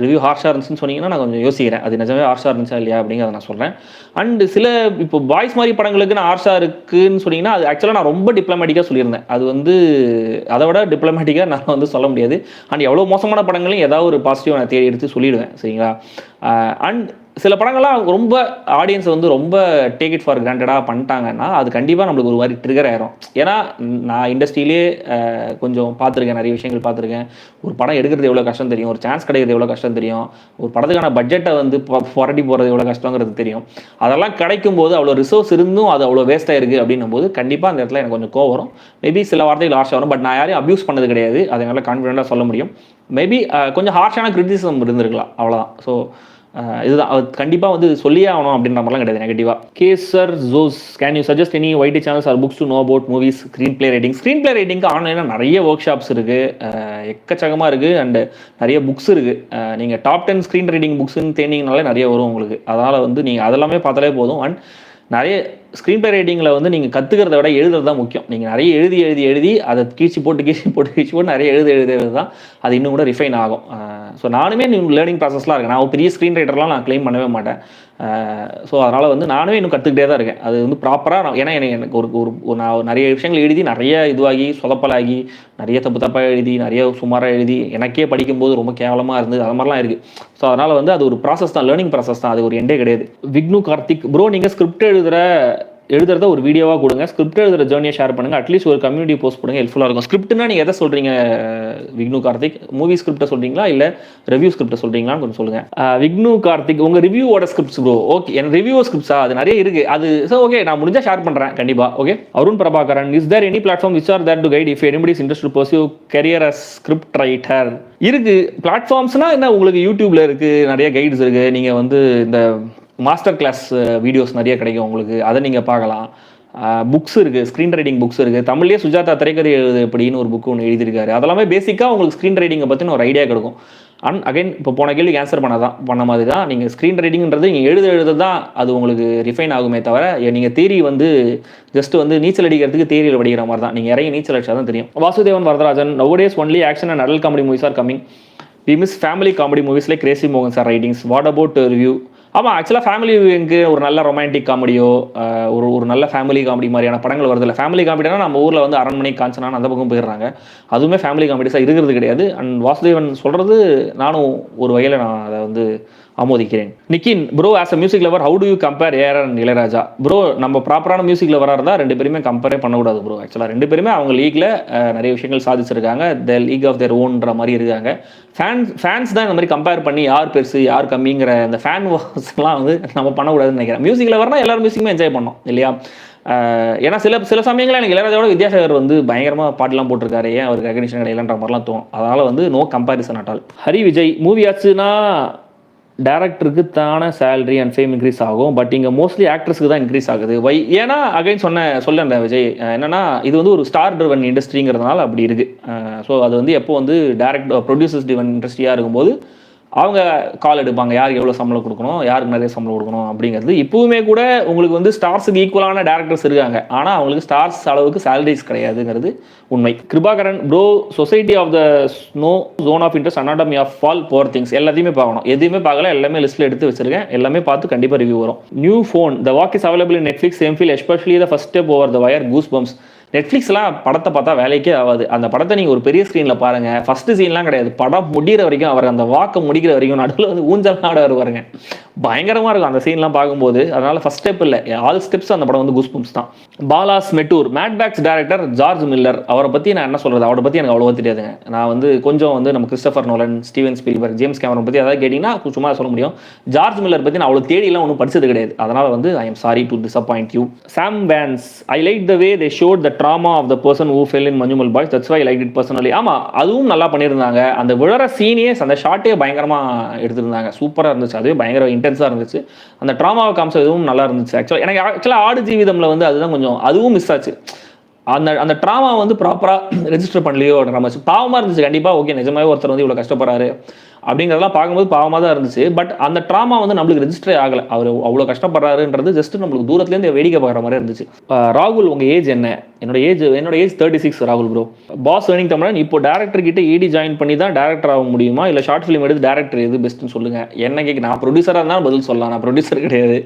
ரிவ்யூ ஹார்ஷாக இருந்துச்சுன்னு சொன்னீங்கன்னா நான் கொஞ்சம் யோசிக்கிறேன், அது நிஜமே ஹார்ஷாக இருந்துச்சா இல்லையா அப்படிங்கிறத நான் சொல்கிறேன். அண்டு சில இப்போ பாய்ஸ் மாதிரி படங்களுக்கு நான் ஹார்ஷாக இருக்குன்னு சொன்னீங்கன்னா அது ஆக்சுவலாக நான் ரொம்ப டிப்ளமேட்டிக்காக சொல்லியிருந்தேன். அது வந்து அதை விட டிப்ளமேட்டிக்காக நான் வந்து சொல்ல முடியாது. அண்ட் எவ்வளோ மோசமான படங்களையும் ஏதாவது ஒரு பாசிட்டிவ் நான் தேடி எடுத்து சொல்லிவிடுவேன், சரிங்களா? அண்ட் சில படங்கள்லாம் ரொம்ப ஆடியன்ஸ் வந்து ரொம்ப டேக் இட் ஃபார் கிராண்டடாக பண்ணிட்டாங்கன்னா அது கண்டிப்பாக நம்மளுக்கு ஒரு மாதிரி ட்ரிகர் ஆயிரும். ஏன்னா நான் இண்டஸ்ட்ரியிலே கொஞ்சம் பார்த்துருக்கேன், நிறைய விஷயங்கள் பார்த்துருக்கேன். ஒரு படம் எடுக்கிறது எவ்வளோ கஷ்டம் தெரியும், ஒரு சான்ஸ் கிடைக்கிறது எவ்வளோ கஷ்டம் தெரியும், ஒரு படத்துக்கான பட்ஜெட்டை வந்து புரட்டி போகிறது எவ்வளோ கஷ்டங்கிறது தெரியும். அதெல்லாம் கிடைக்கும் போது அவ்வளோ ரிசோர்ஸ் இருந்தும் அது அவ்வளோ வேஸ்ட்டாக இருக்குது அப்படின்னும் போது கண்டிப்பாக அந்த இடத்துல எனக்கு கொஞ்சம் கோவம் வரும். மேபி சில வார்த்தைகள் ஹார்ஷாக வரும், பட் நான் யாரையும் அப்யூஸ் பண்ணது கிடையாது, அதை என்னால் கான்ஃபிடென்ட்டாக சொல்ல முடியும். மேபி கொஞ்சம் ஹார்ஷான கிரிட்டிசிசம் இருந்திருக்கலாம், அவ்வளோதான். ஸோ இதுதான், அது கண்டிப்பாக வந்து சொல்லியே ஆகணும் அப்படின்ற மாதிரிலாம் கிடையாது நெகட்டிவாக. Kaiser Jose, can you suggest any YT channels or books to know about movies? Screenplay ரைட்டிங்க்கு ஆன்லைனில் நிறைய ஒர்க் ஷாப்ஸ் இருக்குது, எக்கச்சக்கமாக இருக்குது. அண்டு நிறைய புக்ஸ் இருக்குது. நீங்கள் டாப் 10 ஸ்க்ரீன் ரைட்டிங் புக்ஸ்ன்னு தேடிங்கனாலே நிறைய வரும் உங்களுக்கு. அதனால் வந்து நீங்கள் அதெல்லாமே பார்த்தாலே போதும். அண்ட் நிறைய ஸ்க்ரீன் பிளே ரைட்டிங்கில் வந்து நீங்கள் கற்றுக்கிறத விட எழுதுறது தான் முக்கியம். நீங்கள் நிறைய எழுதி அதை கீழ்ச்சி போட்டு நிறைய எழுதுறது தான் அது இன்னும் கூட ரிஃபைன் ஆகும். ஸோ நானுமே லேர்னிங் ப்ராசஸ்லாம் இருக்கேன். நான் பெரிய ஸ்க்ரீன் ரைட்டர்லாம் நான் கிளைம் பண்ணவே மாட்டேன். ஸோ அதனால் வந்து நானுமே இன்னும் கற்றுக்கிட்டே தான் இருக்கேன். அது வந்து ப்ராப்பராக ஏன்னா எனக்கு ஒரு நான் நிறைய விஷயங்கள் எழுதி நிறைய இதுவாகி சொதப்பலாகி நிறைய தப்பாக எழுதி நிறைய சுமாராக எழுதி எனக்கே படிக்கும்போது ரொம்ப கேவலமாக இருந்தது, அது மாதிரிலாம் இருக்குது. ஸோ அதனால் வந்து அது ஒரு ப்ராசஸ் தான், லேர்னிங் ப்ராசஸ் தான், அது ஒரு எண்டே கிடையாது. விக்னு கார்த்திக் ப்ரோ, நீங்கள் ஸ்கிரிப்ட் எழுதுறத ஒரு வீடியோவாக கொடுங்க, ஸ்கிரிப்ட் எழுதுகிற ஜேர்னியை ஷேர் பண்ணுங்கள், அட்லீஸ்ட் ஒரு கம்யூனிட்டி போஸ்ட் பண்ணுங்கள், ஹெல்ப்ஃபுல்லாக இருக்கும். ஸ்கிரிப்ட்னா நீங்கள் எதை சொல்கிறீங்க விக்னு கார்த்திக்? மூவி ஸ்கிரிப்டை சொல்கிறீங்களா இல்லை ரிவ்யூ ஸ்கிரிப்டை சொல்கிறீங்களான்னு கொஞ்சம் சொல்லுங்கள். விக்னு கார்த்திக், உங்கள் ரிவ்யூவோட ஸ்கிரிப்ட்ஸ் ப்ரோ? ஓகே, என் ரிவ்யூ ஸ்கிரிப்ட்ஸா? அது நிறைய இருக்குது. அது ஸோ ஓகே, நான் முடிஞ்சால் ஷேர் பண்ணுறேன் கண்டிப்பாக. Okay. Arun Prabhakaran, is there any platform which are there to guide if anybody is interest to pursue career as script writer? இருக்குது பிளாட்ஃபார்ம்ஸ்னால் என்ன, உங்களுக்கு யூடியூப்பில் இருக்குது, நிறைய கைட்ஸ் இருக்குது. நீங்கள் வந்து இந்த மாஸ்டர் கிளாஸ் வீடியோஸ் நிறைய கிடைக்கும் உங்களுக்கு, அதை நீங்கள் பார்க்கலாம். புக்ஸ் இருக்குது, ஸ்க்ரீன் ரைட்டிங் புக்ஸ் இருக்குது. தமிழ்லேயே சுஜாதா திரைக்கதை எழுது எப்படின்னு ஒரு புக்கு ஒன்று எழுதியிருக்காரு. அதெல்லாமே பேசிக்காக உங்களுக்கு ஸ்க்ரீன் ரைட்டிங்கை பற்றின ஒரு ஐடியா கிடைக்கும். அண்ட் அகைன் இப்போ போன கேள்விக்கு ஆன்சர் பண்ண மாதிரி தான், நீங்கள் ஸ்க்ரீன் ரைட்டிங்கிறது நீங்கள் எழுத தான் அது உங்களுக்கு ரிஃபைன் ஆகுமே தவிர நீங்கள் தியரி வந்து ஜஸ்ட் வந்து நீச்சல் அடிக்கிறதுக்கு தியரியில் படிக்கிற மாதிரி தான். நீங்கள் இறங்கி நீச்சல் அடிச்சா தான் தெரியும். Vasudevan Varadarajan, nowadays only action and adult comedy movies are coming. We miss family comedy movies like crazy மோகன் sir writings. What about review? ஆமாம், ஆக்சுவலாக ஃபேமிலி வியூவிங்க்கு ஒரு நல்ல ரொமான்டிக் காமெடியோ ஒரு நல்ல ஃபேமிலி காமெடி மாதிரியான படங்கள் வருது இல்லை. ஃபேமிலி காமெடினா நம்ம ஊரில் வந்து அரண்மனை காஞ்சனான்னு அந்த பக்கம் போயிடுறாங்க, அதுவுமே ஃபேமிலி காமெடிஸாக இருக்கிறது கிடையாது. அண்ட் வாசுதேவன் சொல்கிறது நானும் ஒரு வகையில் நான் அதை வந்து ஆமோதிக்கிறேன். Nikin bro, as a music lover how do you compare AR and Ilaiyaraaja? Bro, நம்ம ப்ராப்பரான மியூசிக் லவராக இருந்தால் ரெண்டு பேருமே கம்பேரே பண்ணக்கூடாது ப்ரோ. ஆக்சுவலாக ரெண்டு பேருமே அவங்க லீக்கில் நிறைய விஷயங்கள் சாதிச்சிருக்காங்க, த லீக் ஆஃப் தேர் ஓன்ற மாதிரி இருக்காங்க. ஃபேன்ஸ் தான் இந்த மாதிரி கம்பேர் பண்ணி யார் பெருசு யார் கம்மிங்கிற அந்த ஃபேன் வார்ஸ்லாம் வந்து நம்ம பண்ணக்கூடாதுன்னு நினைக்கிறேன். மியூசிக் லவர்னால் எல்லாரும் மியூசிக்குமே என்ஜாய் பண்ணோம் இல்லையா? ஏன்னா சில சமயங்களில் எனக்கு இளையராஜாவோட வித்யாசாகர் வந்து பயங்கரமாக பாட்டுலாம் போட்டிருக்காரு, ஏன் அவருக்கு ரெகக்னிஷன் கிடைக்கலன்ற மாதிரிலாம் தோணும். அதனால் வந்து no comparison at all. Hari Vijay, movie ஆச்சுன்னா டேரக்டருக்கு தானே சேலரி அண்ட் ஃபேம் இன்க்ரீஸ் ஆகும், பட் இங்கே மோஸ்ட்லி ஆக்ட்ரஸ்க்கு தான் இன்க்ரீஸ் ஆகுது. ஏன்னா அகைன் சொல்லேன் விஜய், என்னன்னா இது வந்து ஒரு ஸ்டார் ட்ரிவன் இண்டஸ்ட்ரிங்கிறதுனால அப்படி இருக்குது. ஸோ அது வந்து எப்போ வந்து ப்ரொடியூசர்ஸ் ட்ரிவன் இண்டஸ்ட்ரியாக இருக்கும்போது அவங்க கால் எடுப்பாங்க, யாருக்கு எவ்வளோ சம்பளம் கொடுக்கணும், யாருக்கு நிறைய சம்பளம் கொடுக்கணும் அப்படிங்கிறது. இப்போவுமே கூட உங்களுக்கு வந்து ஸ்டார்ஸுக்கு ஈக்குவலான டேரக்டர்ஸ் இருக்காங்க, ஆனால் அவங்களுக்கு ஸ்டார்ஸ் அளவுக்கு சேலரிஸ் கிடையாதுங்கிறது உண்மை. Kirubakaran bro, Society of the Snow, Zone of Interest, Anatomy of Fall, four things எல்லாத்தையுமே பார்க்கணும். எதுவுமே பார்க்கல, எல்லாமே லிஸ்ட்டில் எடுத்து வச்சிருக்கேன், எல்லாமே பார்த்து கண்டிப்பாக ரிவ்யூ வரும். New phone, the walk is available in Netflix, same feel especially the first step over the wire, goose bumps. நெட்ஃப்ளிக்ஸ்லாம் படத்தை பார்த்தா வேலைக்கே ஆகாது. அந்த படத்தை நீங்கள் ஒரு பெரிய ஸ்க்ரீனில் பாருங்கள், ஃபஸ்ட்டு சீன்லாம் கிடையாது, படம் முடிகிற வரைக்கும் அவர் அந்த வாக்கை முடிக்கிற வரைக்கும் நடுவில் வந்து ஊஞ்சல் ஆட வருவாருங்க, பயங்கரமாக இருக்கும் அந்த சீன்லாம் பார்க்கும்போது. அதனால் ஃபஸ்ட் ஸ்டெப் இல்லை, ஆல் ஸ்டெப்ஸ் அந்த படம் வந்து கூஸ் பம்ப்ஸ் தான். பாலாஸ் மெட்டூர், Mad Max director George Miller, அவரை பற்றி நான் என்ன சொல்கிறது, அவரை பற்றி எனக்கு அவ்வளோவா தெரியாதுங்க. நான் வந்து கொஞ்சம் வந்து நம்ம Christopher Nolan, Steven Spielberg, James Cameron பற்றி அதாவது கேட்டிங்கன்னா சும்மா சொல்ல முடியும். ஜார்ஜ் மில்லர் பற்றி நான் அவ்வளோ தேடிலாம் ஒன்றும் படிச்சது கிடையாது, அதனால் வந்து I am sorry to disappoint you. Sam Vance, I like the way they shot the drama of the person who fell in Manjummel Boys, that's why I like it personally. ஆமாம், அதுவும் நல்லா பண்ணியிருந்தாங்க. அந்த விழற சீனியே, அந்த ஷார்ட்டே பயங்கரமாக எடுத்திருந்தாங்க, சூப்பராக இருந்துச்சு, அதுவே பயங்கர இன்டென்ஸாக இருந்துச்சு. அந்த ட்ராமாவை காமிச்ச இதுவும் நல்லா இருந்துச்சு. எனக்கு ஆக்சுவலாக ஆடு ஜீவிதமில் வந்து அதுதான் கொஞ்சம் அதுவும் மிஸ் ஆச்சு. அந்த அந்த ட்ராமா வந்து ப்ராப்பராக ரெஜிஸ்டர் பண்ணலையோ நம்ம பாவமாக இருந்துச்சு கண்டிப்பாக. ஓகே, நிஜமாவே ஒருத்தர் வந்து இவ்வளோ கஷ்டப்படுறாரு அப்படிங்கிறதெல்லாம் பார்க்கும்போது பாவமாக தான் இருந்துச்சு. பட் அந்த ட்ராமா வந்து நம்மளுக்கு ரெஜிஸ்டரே ஆகலை. அவர் அவ்வளோ கஷ்டப்படுறாருன்றது ஜஸ்ட் நம்மளுக்கு தூரத்துலேருந்து வேடிக்கை பார்க்குற மாதிரி இருந்துச்சு. ராகுல், உங்கள் ஏஜ் என்ன? என்னோட ஏஜ் 36 ராகுல் ப்ரோ. பாஸ் ஏர்னிங் தமிழன் இப்போ டேரக்டர் கிட்ட ஏடி ஜாயின் பண்ணி தான் டேரக்டர் ஆக முடியுமா, இல்லை ஷார்ட் ஃபிலிம் எடுத்து டேரக்டர் எது பெஸ்ட்டுன்னு சொல்லுங்கள். என்ன கேட்க, நான் ப்ரொடியூசராக இருந்தாலும் பதில் சொல்லலாம், நான் ப்ரொடியூசர் கிடையாது.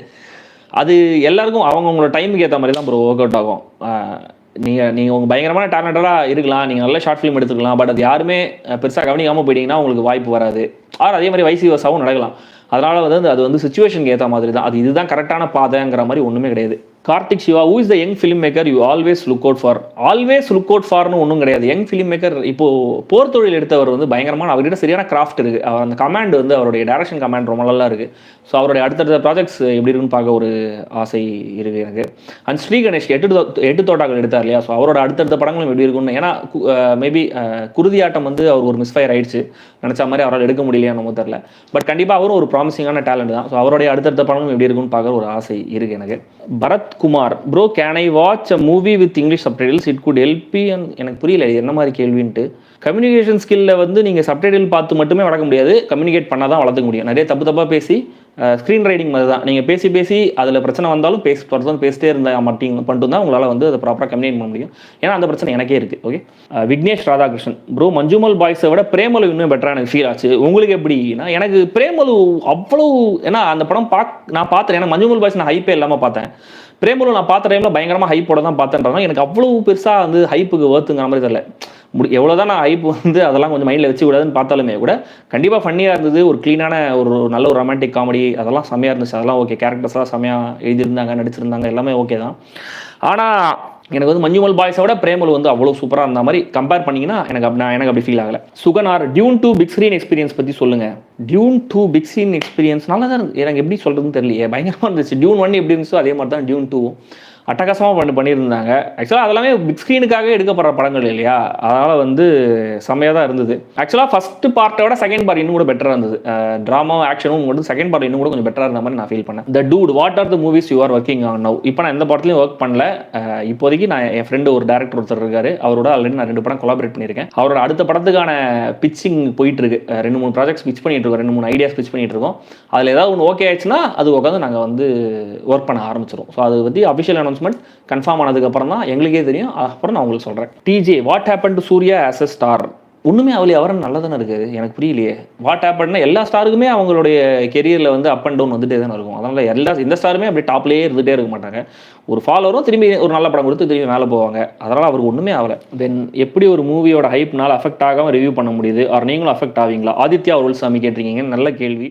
அது எல்லாருக்கும் அவங்கவுங்களோட டைமுக்கு ஏற்ற மாதிரி தான் ப்ரோ ஒர்க் அவுட் ஆகும். நீங்கள் உங்கள் பயங்கரமான டேலண்டடாக இருக்கலாம், நீங்கள் நல்ல ஷார்ட் ஃபிலிம் எடுத்துக்கலாம், பட் அது யாருமே பெருசாக கவனிக்காமல் போயிட்டீங்கன்னா உங்களுக்கு வாய்ப்பு வராது. அதே மாதிரி வைசி வர்சாவும் நடக்கலாம். அதனால் வந்து அது வந்து சிச்சுவேஷனுக்கு ஏற்ற மாதிரி தான். அது இதுதான் கரெக்டான பாதைங்கிற மாதிரி ஒன்றுமே கிடையாது. Karthik Siva, who is the young film maker you always look out for? Always look out ஃபார்னு ஒன்றும் கிடையாது. யங் ஃபிலிம் மேக்கர் இப்போது போர் தொழில் எடுத்தவர் வந்து பயங்கரமான, அவர்கிட்ட சரியான கிராஃப்ட் இருக்குது. அவர் அந்த கமாண்ட் வந்து அவருடைய டைரக்ஷன் கமாண்ட் ரொம்ப நல்லா இருக்குது. ஸோ அவருடைய அடுத்தடுத்த ப்ராஜெக்ட்ஸ் எப்படி இருக்குன்னு பார்க்க ஒரு ஆசை இருக்குது எனக்கு. அண்ட் ஸ்ரீ கணேஷ் எட்டு தோட்டாக்கள் எடுத்தார் இல்லையா, ஸோ அவரோட அடுத்தடுத்த படங்களும் எப்படி இருக்குன்னு. ஏன்னா மேபி குருதியாட்டம் வந்து அவர் ஒரு மிஸ்ஃபயர் ஆயிடுச்சு, நினச்ச மாதிரி அவரால் எடுக்க முடியலையா நம்ம தெரில. பட் கண்டிப்பாக அவரும் ஒரு ப்ராமிசிங்கான டேலண்ட் தான். ஸோ அவருடைய அடுத்தடுத்த படங்களும் எப்படி இருக்குன்னு பார்க்க ஒரு ஆசை இருக்குது எனக்கு. Bharath Kumar, bro can I watch a movie with English subtitles, it could help me? எனக்கு புரியல என்ன மாதிரி கேள்வின்ட்டு. கம்யூனிகேஷன் ஸ்கில்ல வந்து நீங்கள் சப்டைட்டில் பார்த்து மட்டுமே வளர்க்க முடியாது, கம்யூனிகேட் பண்ணால் தான் வளர்த்துக்க முடியும். நிறைய தப்பாக பேசி ஸ்க்ரீன் ரைட்டிங் மாதிரி தான், நீங்கள் பேசி அதில் பிரச்சனை வந்தாலும் பேசிட்டே இருந்தால் மட்டும் தான் உங்களால் வந்து அதை ப்ராப்பராக கம்யூனிகேட் பண்ண முடியும். ஏன்னா அந்த பிரச்சனை எனக்கே இருக்குது. ஓகே. விக்னேஷ் ராதாகிருஷ்ணன், ப்ரோ மஞ்சுமல் பாய்ஸை விட பிரேமலு இன்னும் பெட்டராக எனக்கு ஃபீல் ஆச்சு. உங்களுக்கு எப்படின்னா, எனக்கு பிரேமலு அவ்வளோ, ஏன்னா அந்த படம் நான் பார்த்தேன். ஏன்னா மஞ்சுமல் பாய்ஸ் நான் ஹைப்பே இல்லாமல் பார்த்தேன். பிரேமலு நான் பார்த்த டைமில் பயங்கரமாக ஹைப்போட தான் பார்த்தேன்றதுனால எனக்கு அவ்வளோ பெருசாக வந்து ஹைப்புக்கு ஒர்த்துங்கிற மாதிரி தெரியல. எவ்வளோதான் நான் ஹைப் வந்து அதெல்லாம் கொஞ்சம் மைண்டில் வச்சு விடாதுன்னு பார்த்தாலுமே கூட கண்டிப்பாக ஃபன்னியாக இருந்தது. ஒரு க்ளீனான ஒரு நல்ல ஒரு ரொமான்டிக் காமெடி, அதெல்லாம் செம்மையாக இருந்துச்சு. அதெல்லாம் ஓகே. கேரக்டர்ஸ்லாம் செம்மையாக எழுதியிருந்தாங்க, நடிச்சிருந்தாங்க, எல்லாமே ஓகே தான். ஆனால் எனக்கு வந்து மஞ்சுமல் பாய்ஸை விட பிரேமலு வந்து அவ்வளோ சூப்பராக இருந்த மாதிரி கம்பேர் பண்ணிங்கன்னா எனக்கு அப்படி ஃபீல் ஆகலை. சுகனார், டியூன் 2 பிக் ஸ்க்ரீன் எக்ஸ்பீரியன்ஸ் பற்றி சொல்லுங்கள். டியூன் 2 பிக் ஸ்க்ரீன் எக்ஸ்பீரியன்ஸ் நல்லா தான் இருந்துச்சு. எனக்கு எப்படி சொல்கிறதுன்னு தெரியலையே, பயங்கரமாக இருந்துச்சு. டியூன் 1 எப்படி இருந்துச்சோ அதே மாதிரி தான் டியூன் 2 அட்டகாசமாக பண்ணியிருந்தாங்க. ஆக்சுவலாக அதெல்லாமே பிக் ஸ்க்ரீனுக்காக எடுக்கப்படுற படங்கள் இல்லையா, அதனால் வந்து செம்மையாக தான் இருந்தது. ஆக்சுவலாக ஃபஸ்ட்டு பார்ட்டோட செகண்ட் பார்ட் இன்னும் கூட பெட்டராக இருந்தது. ட்ராமா ஆக்ஷனும் வந்து செகண்ட் பார்ட் இன்னும் கூட கொஞ்சம் பெட்டராக இருந்த மாதிரி நான் ஃபீல் பண்ணேன். The dude, what are the movies you are working on now? இப்போ நான் எந்த படத்துலையும் ஒர்க் பண்ணல. இப்போதைக்கு நான் என் ஃப்ரெண்டு ஒரு டேரக்டர் ஒருத்தர் இருக்காரு, அவரோட ஆல்ரெடி நான் 2 படம் கொலாபரேட் பண்ணியிருக்கேன். அவரோட அடுத்த படத்துக்கான பிச்சிங் போயிட்டு இருக்கு. 2-3 ப்ராஜெக்ட்ஸ் பிச் பண்ணிட்டு இருக்கோம், 2-3 ஐடியாஸ் பிச் பண்ணிட்டு இருக்கோம். அதில் ஏதாவது ஒன்று ஓகே ஆயிடுச்சுன்னா அது உட்காந்து நாங்கள் வந்து ஒர்க் பண்ண ஆரம்பிச்சிடும். ஸோ அது பற்றி அஃபிஷியல் அனௌன்ஸ்மெண்ட் கன்ஃபார்ம் ஆனதுக்கப்புறம் தான் எங்களுக்கே தெரியும். அப்புறம் நான் உங்களுக்கு சொல்கிறேன். DJ, what happen to Suriya as a star? ஒன்றுமே அவரும் நல்லா தானே இருக்குது, எனக்கு புரியலையே. வாட் ஹேப்பன்னா எல்லா ஸ்டாருக்குமே அவங்களுடைய கெரியரில் வந்து அப் அண்ட் டவுன் வந்துட்டே தானே இருக்கும். அதனால் எந்த ஸ்டாருமே அப்படி டாப்லேயே இருந்துகிட்டே இருக்க மாட்டாங்க. ஒரு ஃபாலோவரும் திரும்பி ஒரு நல்ல படம் கொடுத்து திரும்பி மேலே போவாங்க. அதனால் அவருக்கு ஒன்றுமே ஆகலை. தென் எப்படி ஒரு மூவியோட ஹைப்னால அஃபெக்ட் ஆகாமல் ரிவ்யூ பண்ண முடியுது? நீங்களும் அஃபெக்ட் ஆவீங்களா? ஆதித்யா ஒருவல் சாமி கேட்டிருக்கீங்க, நல்ல கேள்வி.